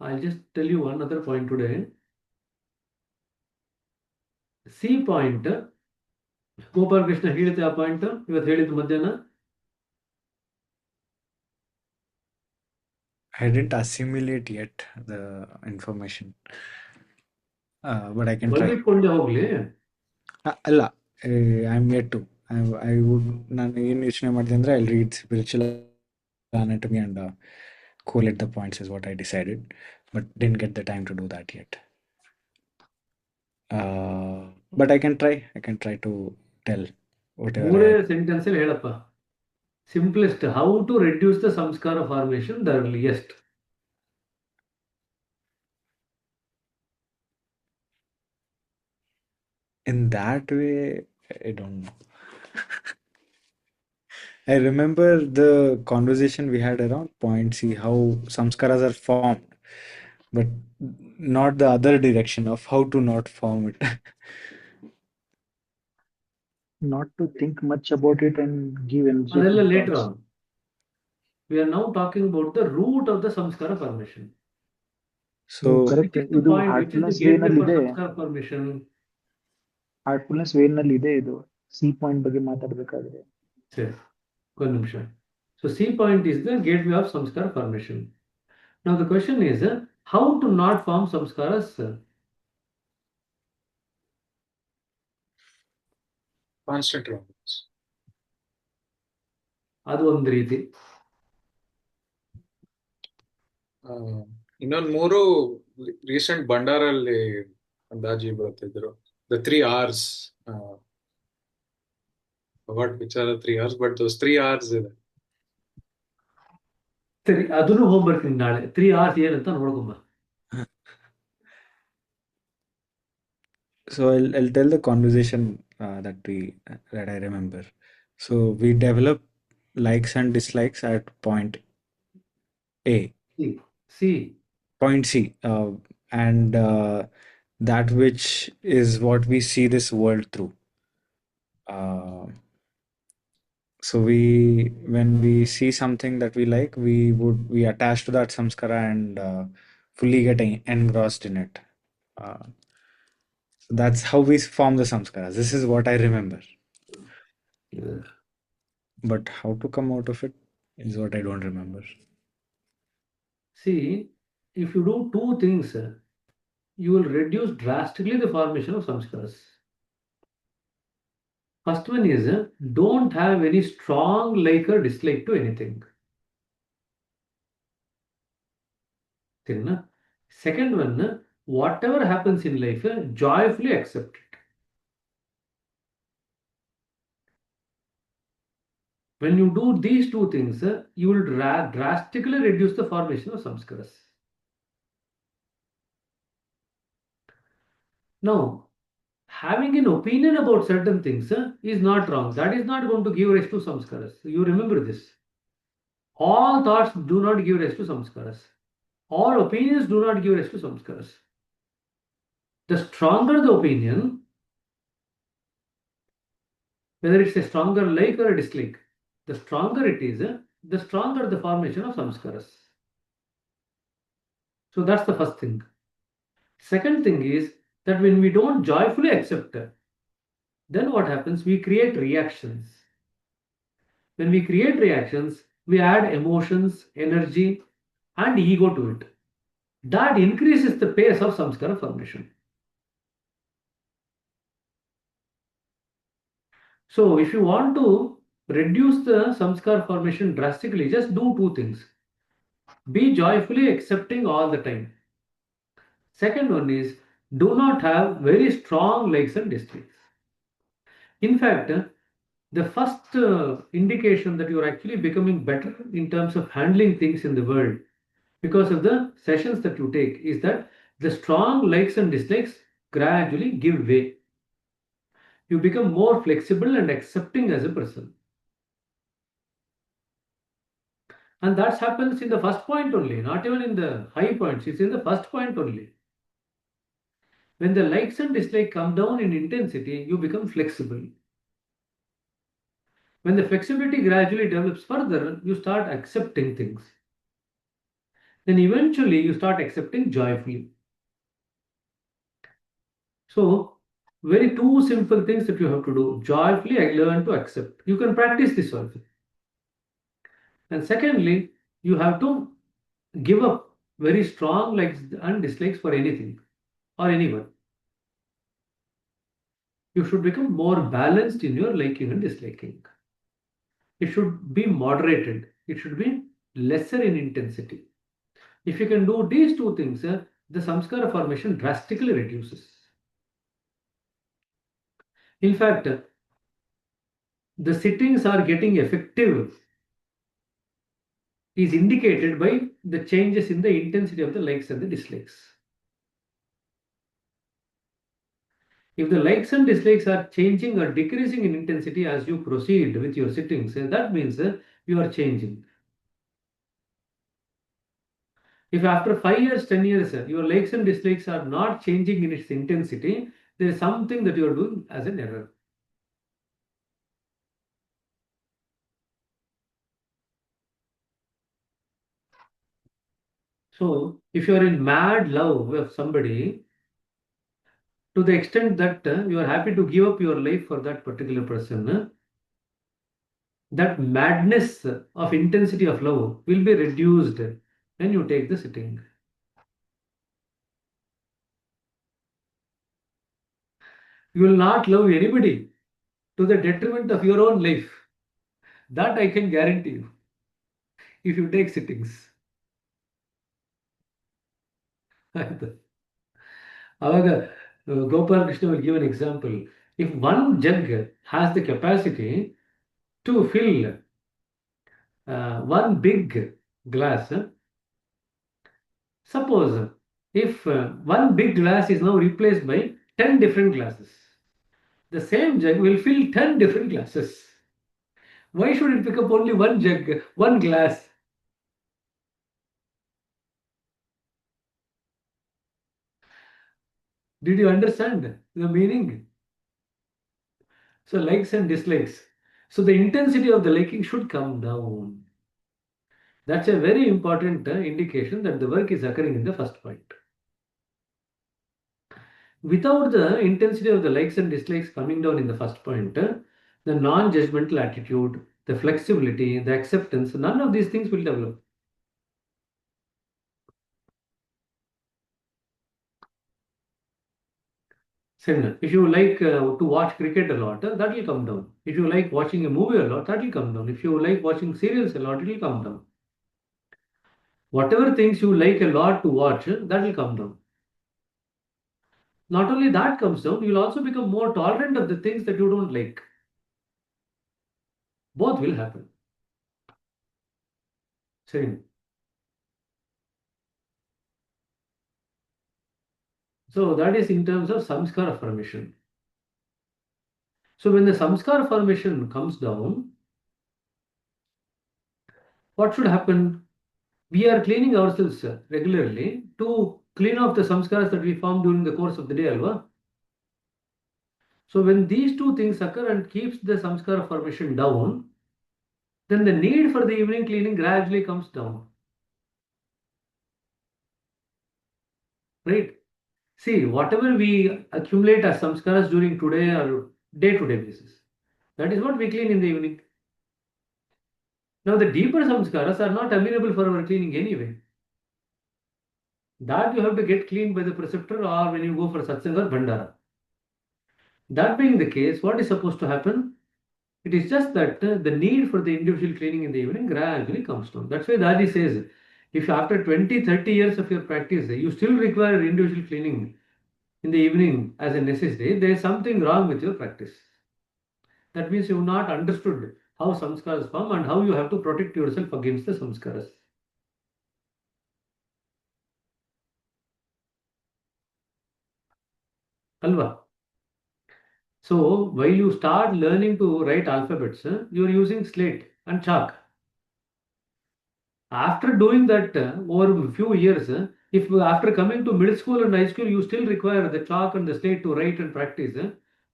I'll just tell you one other point today. C point Gopal Krishna ಹೇಳಿದೆ. ಆ ಪಾಯಿಂಟ್ ಇವತ್ತು ಹೇಳಿದ್ದು ಮಧ್ಯಾಹ್ನ. I didn't assimilate yet the information, but I can try. ಬರೆದಿಟ್ಕೊಂಡೆ ಹೋಗ್ಲಿ. ಅಲ್ಲ, I am yet to. I would ನಾನು ಏನು ಯೋಚನೆ ಮಾಡಿದೆ ಅಂದರೆ I read spiritual anatomy and collate the points is what I decided, but didn't get the time to do that yet. But I can try to tell whatever ಮೂರೇ sentence ಅಲ್ಲಿ ಹೇಳಪ್ಪ. Simplest, how to reduce the samskara formation the earliest. in that way. I don't know. I remember the conversation we had around point C, how samskaras are formed, but not the other direction of how to not form it. Not to think much about it and give energy. ಅದೆಲ್ಲ to later thoughts. On. We are now talking about the root of the samskara formation. So correct. Which is the ಇದು point, which is the heartfulness gateway ವೇನಲ್ಲಿ for ಇದೆ. samskara formation. Heartfulness ವೇನಲ್ಲಿ ಇದೆ ಇದು. C point ಬಗ್ಗೆ ಮಾತಾಡಬೇಕಾದ್ರೆ. ಸರಿ, ಒಂದು ನಿಮಿಷ. So C point is the gateway of samskara formation. Now the question is, how to not form samskaras? Constant remembrance. ಅದು ಒಂದು ರೀತಿ. ಇನ್ನೊಂದು ಮೂರು ರೀಸೆಂಟ್ ಬಂಡಾರಲ್ಲಿ ಅಂದಾಜಿ ಬರ್ತಿದ್ರು. The 3 R's. Forgot which are the 3 R's, but those 3 R's ಇದೆ. ಸರಿ, ಅದನ್ನು ಹೋಗ್ಬರ್ತೀನಿ ನಾಳೆ. 3 hours ಏನಂತ ನೋಡ್ಕೊಂಬ. So I'll tell the conversation that I remember. So we develop likes and dislikes at point A, C point C, and that which is what we see this world through. So when we see something that we like, we attach to that samskara and fully get engrossed in it. So that's how we form the samskaras. This is what I remember. But how to come out of it is what I don't remember. See, if you do two things, you will reduce drastically the formation of samskaras. First one is, don't have any strong like or dislike to anything. Second one, whatever happens in life, joyfully accept it. When you do these two things, you will drastically reduce the formation of samskaras. Now, having an opinion about certain things is not wrong. That is not going to give rise to samskaras. You remember this. All thoughts do not give rise to samskaras. All opinions do not give rise to samskaras. The stronger the opinion, whether it's a stronger like or a dislike, the stronger it is, the stronger the formation of samskaras. So that's the first thing. Second thing is that when we don't joyfully accept, then what happens? We create reactions. When we create reactions, we add emotions, energy, and ego to it. That increases the pace of samskara formation. So if you want to reduce the samskara formation drastically, just do two things. Be joyfully accepting all the time. Second one is, do not have very strong likes and dislikes. In fact, the first indication that you are actually becoming better in terms of handling things in the world because of the sessions that you take is that the strong likes and dislikes gradually give way. You become more flexible and accepting as a person. And that happens in the first point only, not even in the high points. It's in the first point only. When the likes and dislikes come down in intensity, you become flexible. When the flexibility gradually develops further, you start accepting things. Then eventually you start accepting joyfully. So, very two simple things that you have to do. Joyfully, I learn to accept. You can practice this also. And secondly, you have to give up very strong likes and dislikes for anything or anyone. You should become more balanced in your liking and disliking. It should be moderated. It should be lesser in intensity. If you can do these two things, the samskara formation drastically reduces. In fact, the sittings are getting effective is indicated by the changes in the intensity of the likes and the dislikes. If the likes and dislikes are changing or decreasing in intensity as you proceed with your sittings, that means you are changing. If after 5 years, 10 years, your likes and dislikes are not changing in its intensity, there is something that you are doing as an error. So, if you are in mad love with somebody, to the extent that you are happy to give up your life for that particular person, that madness of intensity of love will be reduced when you take the sitting. You will not love anybody to the detriment of your own life. That I can guarantee you if you take sittings. However, Gopal Krishna will give an example. If one jug has the capacity to fill one big glass, suppose if one big glass is now replaced by 10 different glasses, the same jug will fill 10 different glasses. Why should it pick up only one jug, one glass? Did you understand the meaning? So, likes and dislikes. So, the intensity of the liking should come down. That's a very important indication that the work is occurring in the first point. Without the intensity of the likes and dislikes coming down in the first point, the non judgmental attitude, the flexibility, the acceptance, none of these things will develop. Similar. If you like to watch cricket a lot, that will come down. If you like watching a movie a lot, that will come down. If you like watching serials a lot, it will come down. Whatever things you like a lot to watch, that will come down. Not only that comes down, you will also become more tolerant of the things that you don't like. Both will happen. Same. So that is in terms of samskara formation. So when the samskara formation comes down, what should happen? We are cleaning ourselves regularly to clean off the samskaras that we form during the course of the day, alva. So when these two things occur and keeps the samskara formation down, then the need for the evening cleaning gradually comes down. Right? See, whatever we accumulate as samskaras during today or day-to-day basis, that is what we clean in the evening. Now the deeper samskaras are not amenable for our cleaning anyway. That you have to get cleaned by the preceptor or when you go for satsang or bhandara. That being the case, what is supposed to happen? It is just that the need for the individual cleaning in the evening gradually comes down. That's why Daji says, if after 20, 30 years of your practice, you still require individual cleaning in the evening as a necessity, there is something wrong with your practice. That means you have not understood how samskaras form and how you have to protect yourself against the samskaras. Alva. So while you start learning to write alphabets, you are using slate and chalk. After doing that over a few years, if after coming to middle school and high school you still require the chalk and the slate to write and practice,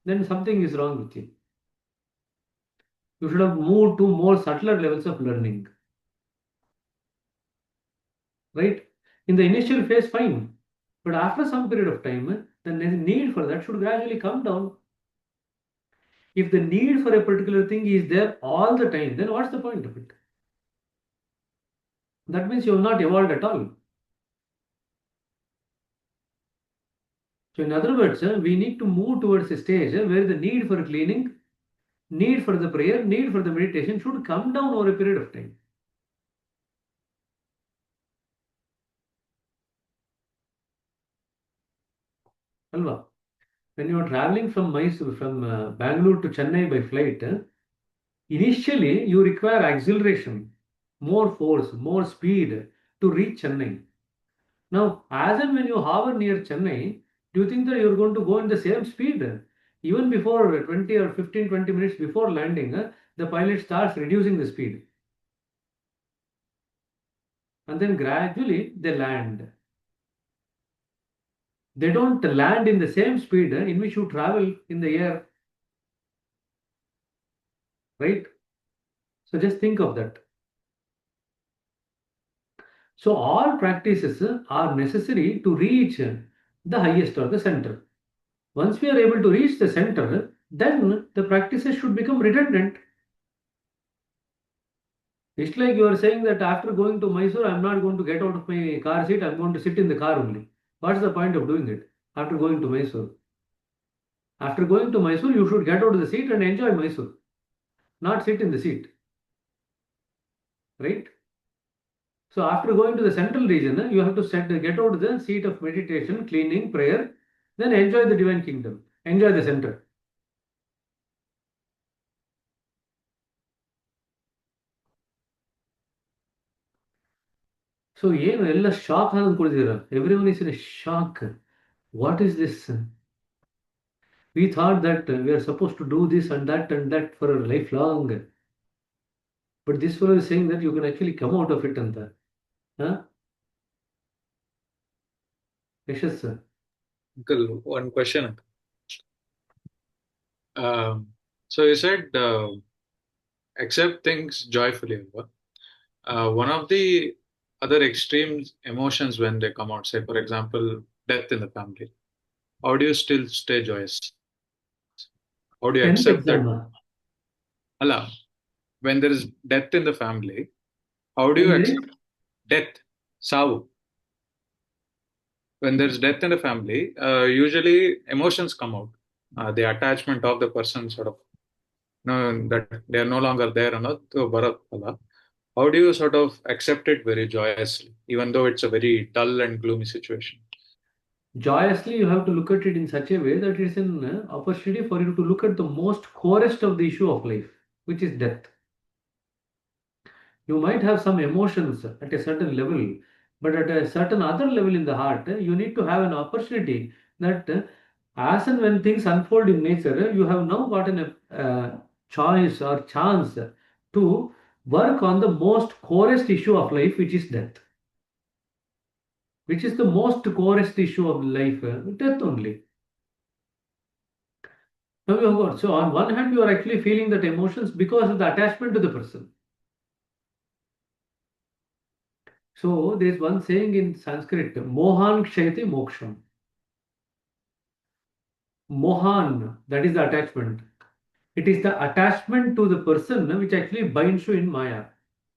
then something is wrong with you. You should have moved to more subtler levels of learning, right? In the initial phase, fine, but after some period of time, the need for that should gradually come down. If the need for a particular thing is there all the time, then what's the point of it? That means you have not evolved at all. So, in other words, we need to move towards a stage where the need for cleaning, need for the prayer, need for the meditation should come down over a period of time. Alva, when you are traveling from Mysore, from Bangalore to Chennai by flight, initially you require acceleration, more force, more speed to reach Chennai. Now, as and when you hover near Chennai, do you think that you're going to go in the same speed? Even before 20 or 15, 20 minutes before landing, the pilot starts reducing the speed. And then gradually they land. They don't land in the same speed in which you travel in the air, right? So just think of that. So all practices are necessary to reach the highest or the center. Once we are able to reach the center, then the practices should become redundant. It's like you are saying that after going to Mysore, I'm not going to get out of my car seat, I'm going to sit in the car only. What's the point of doing it after going to Mysore? After going to Mysore, you should get out of the seat and enjoy Mysore, not sit in the seat, right? So after going to the central region, you have to get out of the seat of meditation, cleaning, prayer, then enjoy the divine kingdom, enjoy the center. So ಏನು ಎಲ್ಲ shock ಆಗಿ ಕೊಡ್ತಿದ್ದೀರಾ? Everyone is in a shock. What is this? We thought that we are supposed to do this and that for a lifelong. But this fellow is saying that you can actually come out of it and that. Huh? Yashas sir. Uncle, one question. So you said accept things joyfully. One of the other extreme emotions when they come out, say for example, death in the family. How do you still stay joyous? How do you 10th accept that? exam. Allah, when there is death in the family, how do you When there is accept death, savu? When there's death in the family, usually emotions come out. The attachment of the person sort of, that they are no longer there. How do you sort of accept it very joyously, even though it's a very dull and gloomy situation? joyously, you have to look at it in such a way that it's an opportunity for you to look at the most corest of the issue of life, which is death. You might have some emotions at a certain level, but at a certain other level in the heart, you need to have an opportunity that as and when things unfold in nature, you have now gotten a choice or chance to work on the most corest issue of life, which is death. Which is the most corest issue of life? Death only. Now you have got, so on one hand, you are actually feeling that emotions because of the attachment to the person. So there is one saying in Sanskrit, Mohan Kshayati Moksham. Mohan, that is the attachment. It is the attachment to the person which actually binds you in Maya,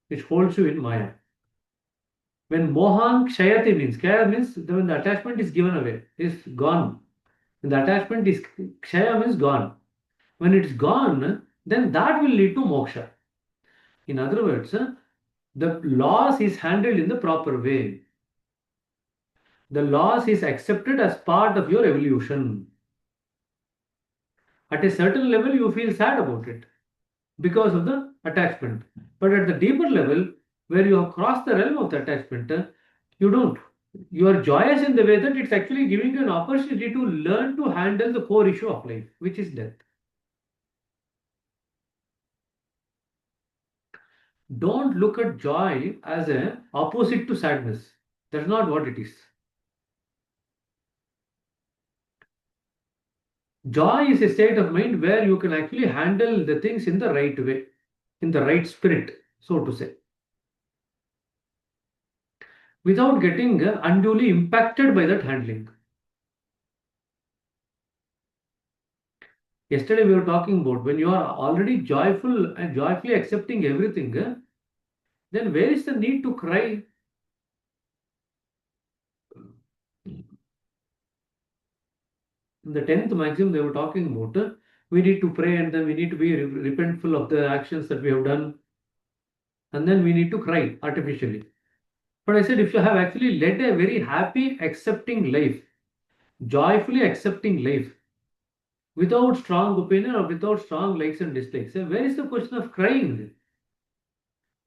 which holds you in Maya. When Mohan Kshayati means, Kshaya means when the attachment is given away, is gone. When the attachment is Kshaya means gone. When it's gone, then that will lead to moksha. In other words, the loss is handled in the proper way. The loss is accepted as part of your evolution. At a certain level, you feel sad about it because of the attachment. But at the deeper level, where you have crossed the realm of the attachment, you don't. You are joyous in the way that it's actually giving you an opportunity to learn to handle the core issue of life, which is death. Don't look at joy as a opposite to sadness. That's not what it is. Joy is a state of mind where you can actually handle the things in the right way, in the right spirit, so to say, without getting unduly impacted by that handling. Yesterday we were talking about when you are already joyful and joyfully accepting everything, then where is the need to cry? In the 10th maxim, they were talking about we need to pray and then we need to be repentful of the actions that we have done, and then we need to cry artificially. But I said, if you have actually led a very happy, accepting life, joyfully accepting life, without strong opinion or without strong likes and dislikes, where is the question of crying?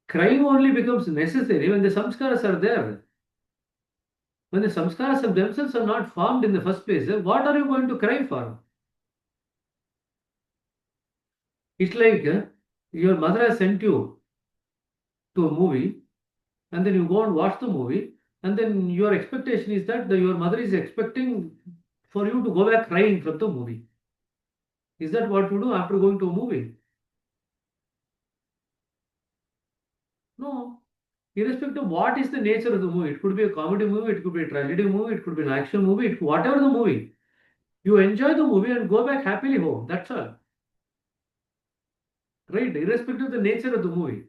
Crying only becomes necessary when the samskaras are there. When the samskaras of themselves are not formed in the first place, what are you going to cry for? It's like your mother has sent you to a movie, and then you go and watch the movie, and then your expectation is that your mother is expecting for you to go back crying from the movie. Is that what you do after going to a movie? No. Irrespective of what is the nature of the movie, it could be a comedy movie, it could be a tragedy movie, it could be an action movie, whatever the movie. You enjoy the movie and go back happily home. That's all. Right? Irrespective of the nature of the movie.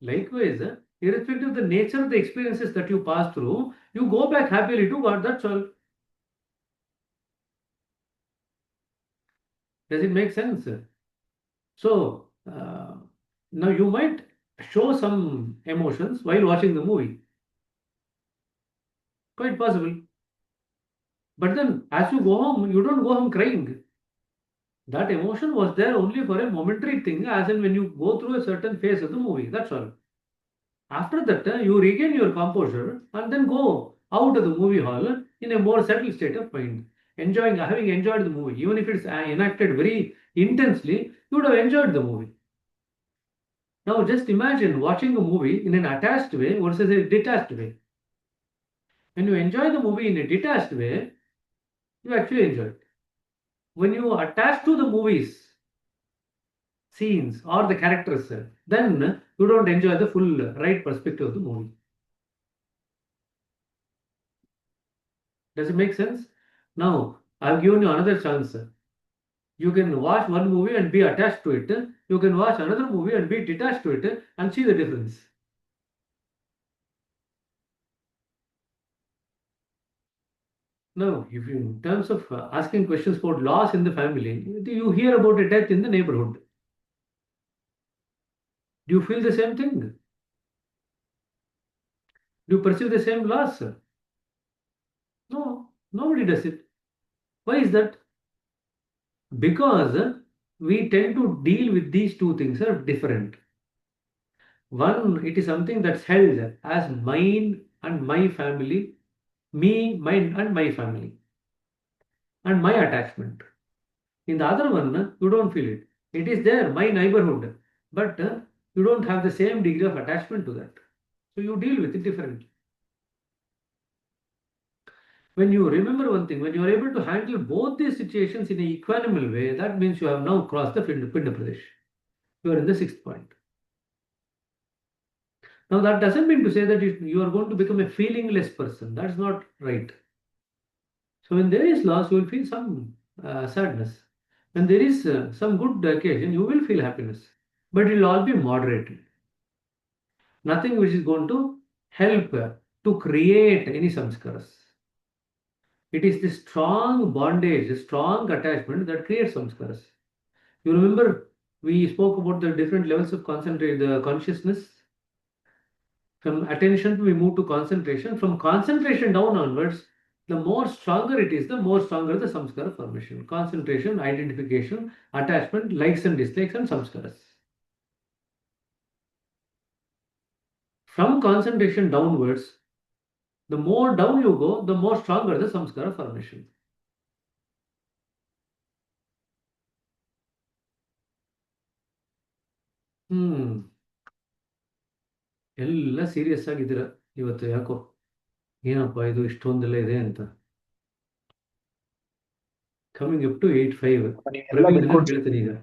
Likewise, irrespective of the nature of the experiences that you pass through, you go back happily to God. That's all. Does it make sense? So, now you might show some emotions while watching the movie. Quite possible. But then, as you go home, you don't go home crying. That emotion was there only for a momentary thing, as in when you go through a certain phase of the movie. That's all. After that, you regain your composure and then go out of the movie hall in a more settled state of mind, enjoying, having enjoyed the movie. Even if it's enacted very intensely, you would have enjoyed the movie. Now, just imagine watching a movie in an attached way versus a detached way. When you enjoy the movie in a detached way, you actually enjoy it. When you attach to the movies, scenes, or the characters, then you don't enjoy the full right perspective of the movie. Does it make sense? Now, I've given you another chance. You can watch one movie and be attached to it. You can watch another movie and be detached to it and see the difference. Now, if you, in terms of asking questions about loss in the family, do you hear about a death in the neighborhood? Do you feel the same thing? Do you perceive the same loss? No, nobody does it. Why is that? Because we tend to deal with these two things are different. One, it is something that's held as mine and my family, me, mine, and my family, and my attachment. In the other one, you don't feel it. It is there, my neighborhood, but you don't have the same degree of attachment to that. So you deal with it differently. When you remember one thing, when you are able to handle both these situations in an equanimous way, that means you have now crossed the Pinda Pradesh. You are in the sixth point. Now, that doesn't mean to say that you are going to become a feelingless person. That's not right. So, when there is loss, you will feel some sadness. When there is some good occasion, you will feel happiness. But it will all be moderated. Nothing which is going to help to create any samskaras. It is the strong bondage, the strong attachment that creates samskaras. You remember we spoke about the different levels of concentration, the consciousness. From attention we move to concentration. From concentration down onwards, the more stronger it is, the more stronger the samskara formation. Concentration, identification, attachment, likes and dislikes, and samskaras. From concentration downwards, the more down you go, the more stronger the samskara formation. ಹ್ಮ್ ಎಲ್ಲ serious ಆಗಿದ್ದೀರ ಇವತ್ತು, ಯಾಕೋ ಏನಪ್ಪ ಇದು ಇಷ್ಟೊಂದೆಲ್ಲ ಇದೆ ಅಂತ. Coming up to 8-5. ನೀವೆಲ್ಲ ಪ್ರವೀಣ್ ಬಿಟ್ಕೊಡ್ ಕೇಳ್ತೀನಿ ಈಗ.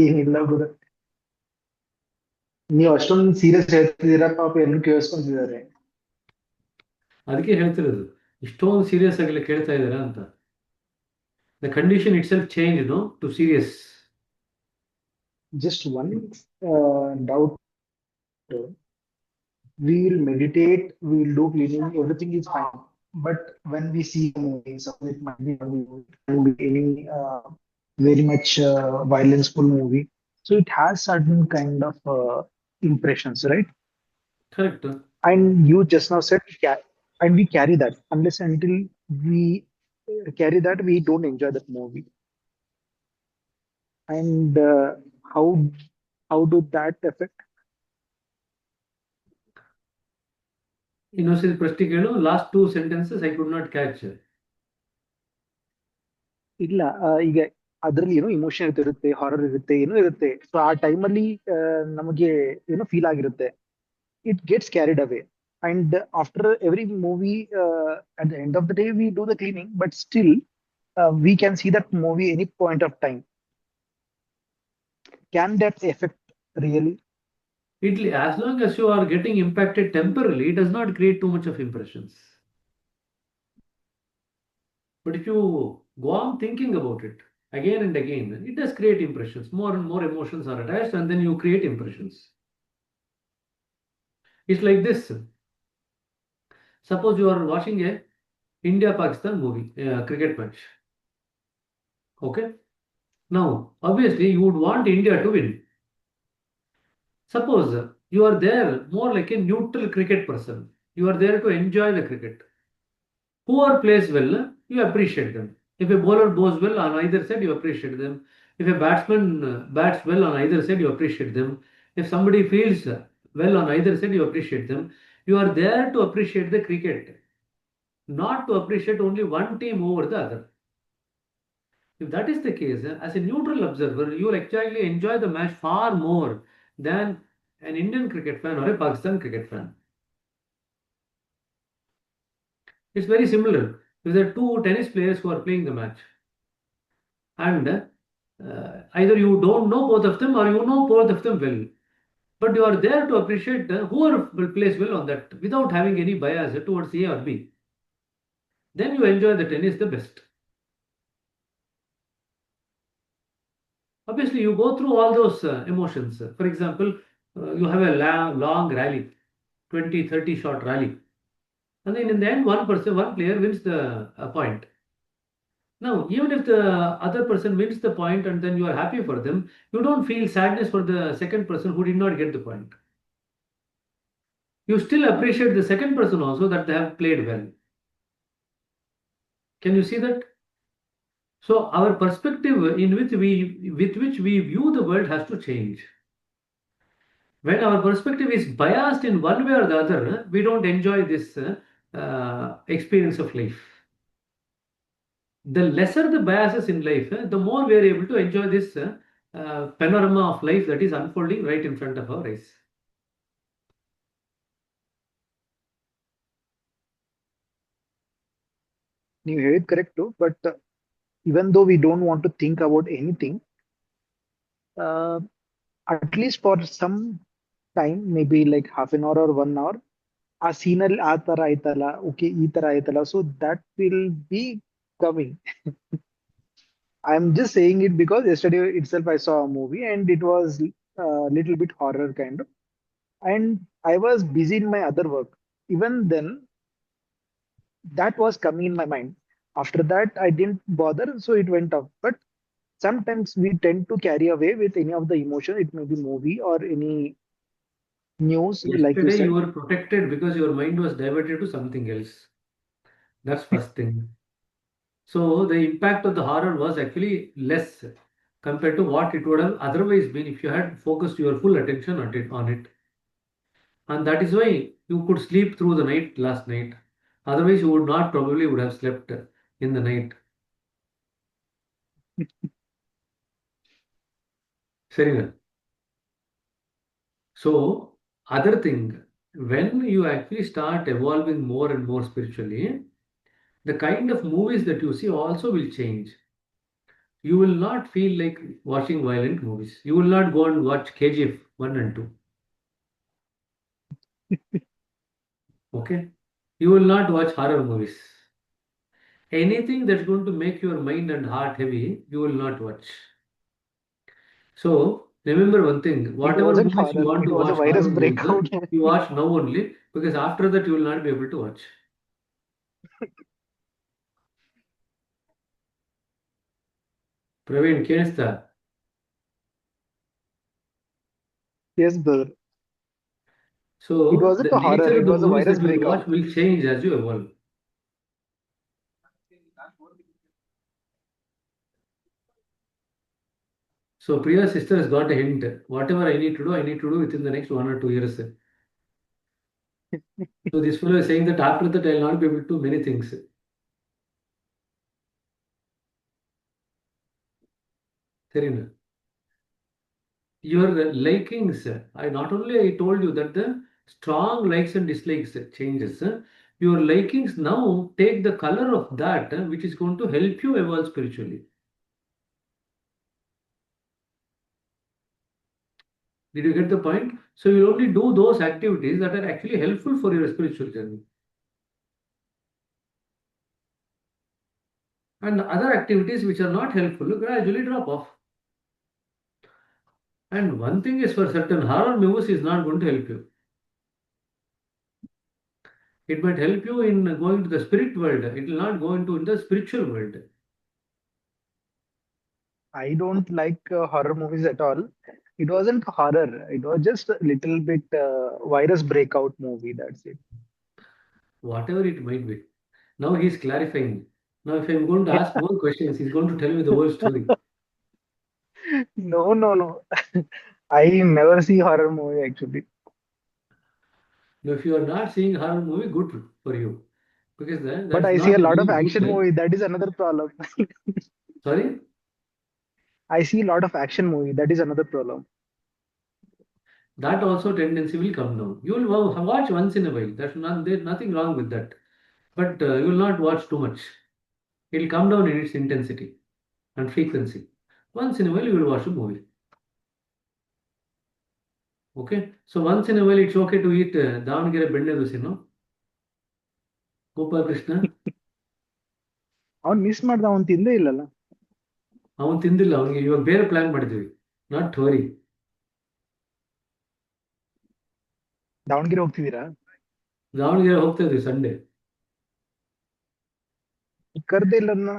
ಏನಿಲ್ಲ ಬಿಡು. ನೀವು ಅಷ್ಟೊಂದು ಸೀರಿಯಸ್ ಹೇಳ್ತಿದ್ದೀರಾ, ಪಾಪ ಎಲ್ಲರೂ ಕೇಳಿಸ್ಕೊಂತಿದ್ದಾರೆ. ಅದಕ್ಕೆ ಹೇಳ್ತಿರೋದು, ಇಷ್ಟೊಂದು ಸೀರಿಯಸ್ ಆಗಿಲ್ಲ ಕೇಳ್ತಾ ಇದ್ದೀರಾ ಅಂತ. The condition itself change to serious. Just one doubt. We'll meditate, we'll do cleaning, everything is fine. But when we see a movie, so it might be Hollywood, it can be any very much violence-full movie. So it has certain kind of impressions, right? Correct. And you just now said, and we carry that. Unless until we carry that, we don't enjoy that movie. And how how do that affect? ಇನ್ನೊಂದ್ಸರಿ ಪ್ರಶ್ನೆ ಕೇಳು. Last 2 sentences I could not catch. ಇಲ್ಲ ಈಗ ಅದ್ರಲ್ಲಿ ಏನೋ emotion ಇರುತ್ತೆ, horror ಇರುತ್ತೆ, ಏನೋ ಇರುತ್ತೆ. ಸೊ ಆ ಟೈಮಲ್ಲಿ ನಮಗೆ ಏನೋ ಫೀಲ್ ಆಗಿರುತ್ತೆ. It gets carried away. And after every movie, at the end of the day we do the cleaning, but still we can see that movie any point of time. Can that effect really? As long as you are getting impacted temporarily, it does not create too much of impressions. But if you go on thinking about it again and again, it does create impressions. More and more emotions are attached, and then you create impressions. It's like this. Suppose you are watching a India-Pakistan movie, a cricket match. Okay? Now, obviously, you would want India to win. Suppose you are there more like a neutral cricket person. You are there to enjoy the cricket. Whoever plays well, you appreciate them. If a bowler bowls well on either side, you appreciate them. If a batsman bats well on either side, you appreciate them. If somebody fields well on either side, you appreciate them. You are there to appreciate the cricket, not to appreciate only one team over the other. If that is the case, as a neutral observer, you will actually enjoy the match far more than an Indian cricket fan or a Pakistan cricket fan. It's very similar. If there are two tennis players who are playing the match, and either you don't know both of them or you know both of them well, but you are there to appreciate whoever will plays well on that without having any bias towards A or B. Then you enjoy the tennis the best. Obviously, you go through all those emotions. For example, you have a long rally, 20, 30 shot rally. And then in the end, one player wins the point. Now, even if the other person wins the point and then you are happy for them, you don't feel sadness for the second person who did not get the point. You still appreciate the second person also that they have played well. Can you see that? So our perspective in which with which we view the world has to change. When our perspective is biased in one way or the other, we don't enjoy this experience of life. The lesser the biases in life, the more we are able to enjoy this panorama of life that is unfolding right in front of our eyes. ನೀವು ಹೇಳಿದ್ correct, but even though we don't want to think about anything, at least for some time, maybe like half an hour or 1 hour, ಆ ಸೀನಲ್ಲಿ ಆ ತರ ಆಯ್ತಲ್ಲ, okay ಈ ತರ ಆಯ್ತಲ್ಲ, so that will be coming. I am just saying it because yesterday itself I saw a movie and it was a little bit horror kind of, and I was busy in my other work. Even then, that was coming in my mind. After that, I didn't bother, so it went off. But sometimes we tend to carry away with any of the emotion. It may be movie or any news, like you Yesterday you said. were protected because your mind was diverted to something else. That's first thing. So the impact of the horror was actually less compared to what it would have otherwise been if you had focused your full attention on it. And that is why you could sleep through the night last night. Otherwise, you would not probably would have slept in the night. ಸರಿನಾ? So, other thing, when you actually start evolving more and more spiritually, the kind of movies that you see also will change. You will not feel like watching violent movies. You will not go and watch KGF 1 and 2. Okay? You will not watch horror movies. Anything that's going to make your mind and heart heavy, you will not watch. So, remember one thing, It whatever wasn't movies you horror. want It to was a watch, virus horror movies, breakout. you watch now only, because after that you will not be able to watch. Praveen, ಕೇಳಿಸ್ತಾ? Yes, brother. It So, wasn't the a horror. nature of It the was a movies virus that you will breakout. watch will change as you evolve. So, Priya's sister has got a hint. Whatever I need to do within the next 1 or 2 years. So, this fellow is saying that after that, I will not be able to do many things. Serena, your likings, I not only I told you that the strong likes and dislikes changes. Your likings now take the color of that, which is going to help you evolve spiritually. Did you get the point? So, you only do those activities that are actually helpful for your spiritual journey. And other activities which are not helpful gradually drop off. And one thing is for certain, horror movies is not going to help you. It might help you in going to the spirit world. It will not go into the spiritual world. I don't like horror movies at all. It wasn't horror. It was just a little bit virus breakout movie. That's it. Whatever it might be. Now he's clarifying. Now, if I'm going to ask more questions, he's going to tell me the whole story. No, no, no. I never see horror movie actually. Now, if you are not seeing horror movie, good for you. Because But that's I see a not lot of really action good. movie. That is another problem. Sorry? I see a lot of action movie. That is another problem. That also tendency will come down. You will watch once in a while. There's nothing wrong with that. But you will not watch too much. It will come down in its intensity and frequency. Once in a while, you will watch a movie. Okay? So once in a while, it's okay to eat Davangere Bende Dosi, no? Gopal Krishna, ಅವ್ನು miss ಮಾಡ್ದ ಅವ್ನು ತಿಂದೇ ಇಲ್ಲಲ್ಲ. ಅವನು ತಿಂದಿಲ್ಲ. ಅವನಿಗೆ ಇವಾಗ ಬೇರೆ ಪ್ಲಾನ್ ಮಾಡಿದ್ದೀವಿ. Not worry. ದಾವಣಗೆರೆ ಹೋಗ್ತಿದ್ದೀರಾ? ದಾವಣಗೆರೆ ಹೋಗ್ತಾ ಇದ್ವಿ ಸಂಡೇ. ಕರ್ದೇ ಇಲ್ಲ ನನ್ನ.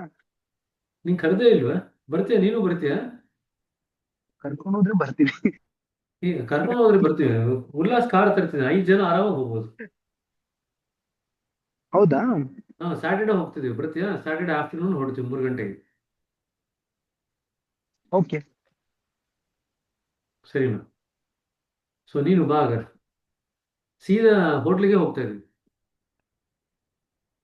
ನೀನ್ ಕರೆದೇ ಇಲ್ವಾ? ಬರ್ತೀಯ? ನೀನು ಬರ್ತೀಯಾ? ಕರ್ಕೊಂಡು ಹೋದ್ರೆ ಬರ್ತೀನಿ. ಈಗ ಕರ್ಕೊಂಡು ಹೋದ್ರೆ ಬರ್ತೀವಿ. ಉಲ್ಲಾಸ್ ಕಾರ್ ತರ್ತೀನಿ. 5 ಜನ ಆರಾಮಾಗಿ ಹೋಗ್ಬೋದು. ಹೌದಾ? ಸ್ಯಾಟರ್ಡೆ ಹೋಗ್ತಿದೀವಿ. ಬರ್ತೀಯಾ? ಸ್ಯಾಟರ್ಡೆ ಆಫ್ಟರ್ನೂನ್ ಹೊರಡ್ತೀವಿ 3 ಗಂಟೆಗೆ. ಓಕೆ. ಸರಿನಾ? ಸೊ ನೀನು ಬಾ ಹಾಗಾದ್ರೆ. ಸೀದಾ ಹೋಟ್ಲಿಗೆ ಹೋಗ್ತಾ ಇದೀವಿ.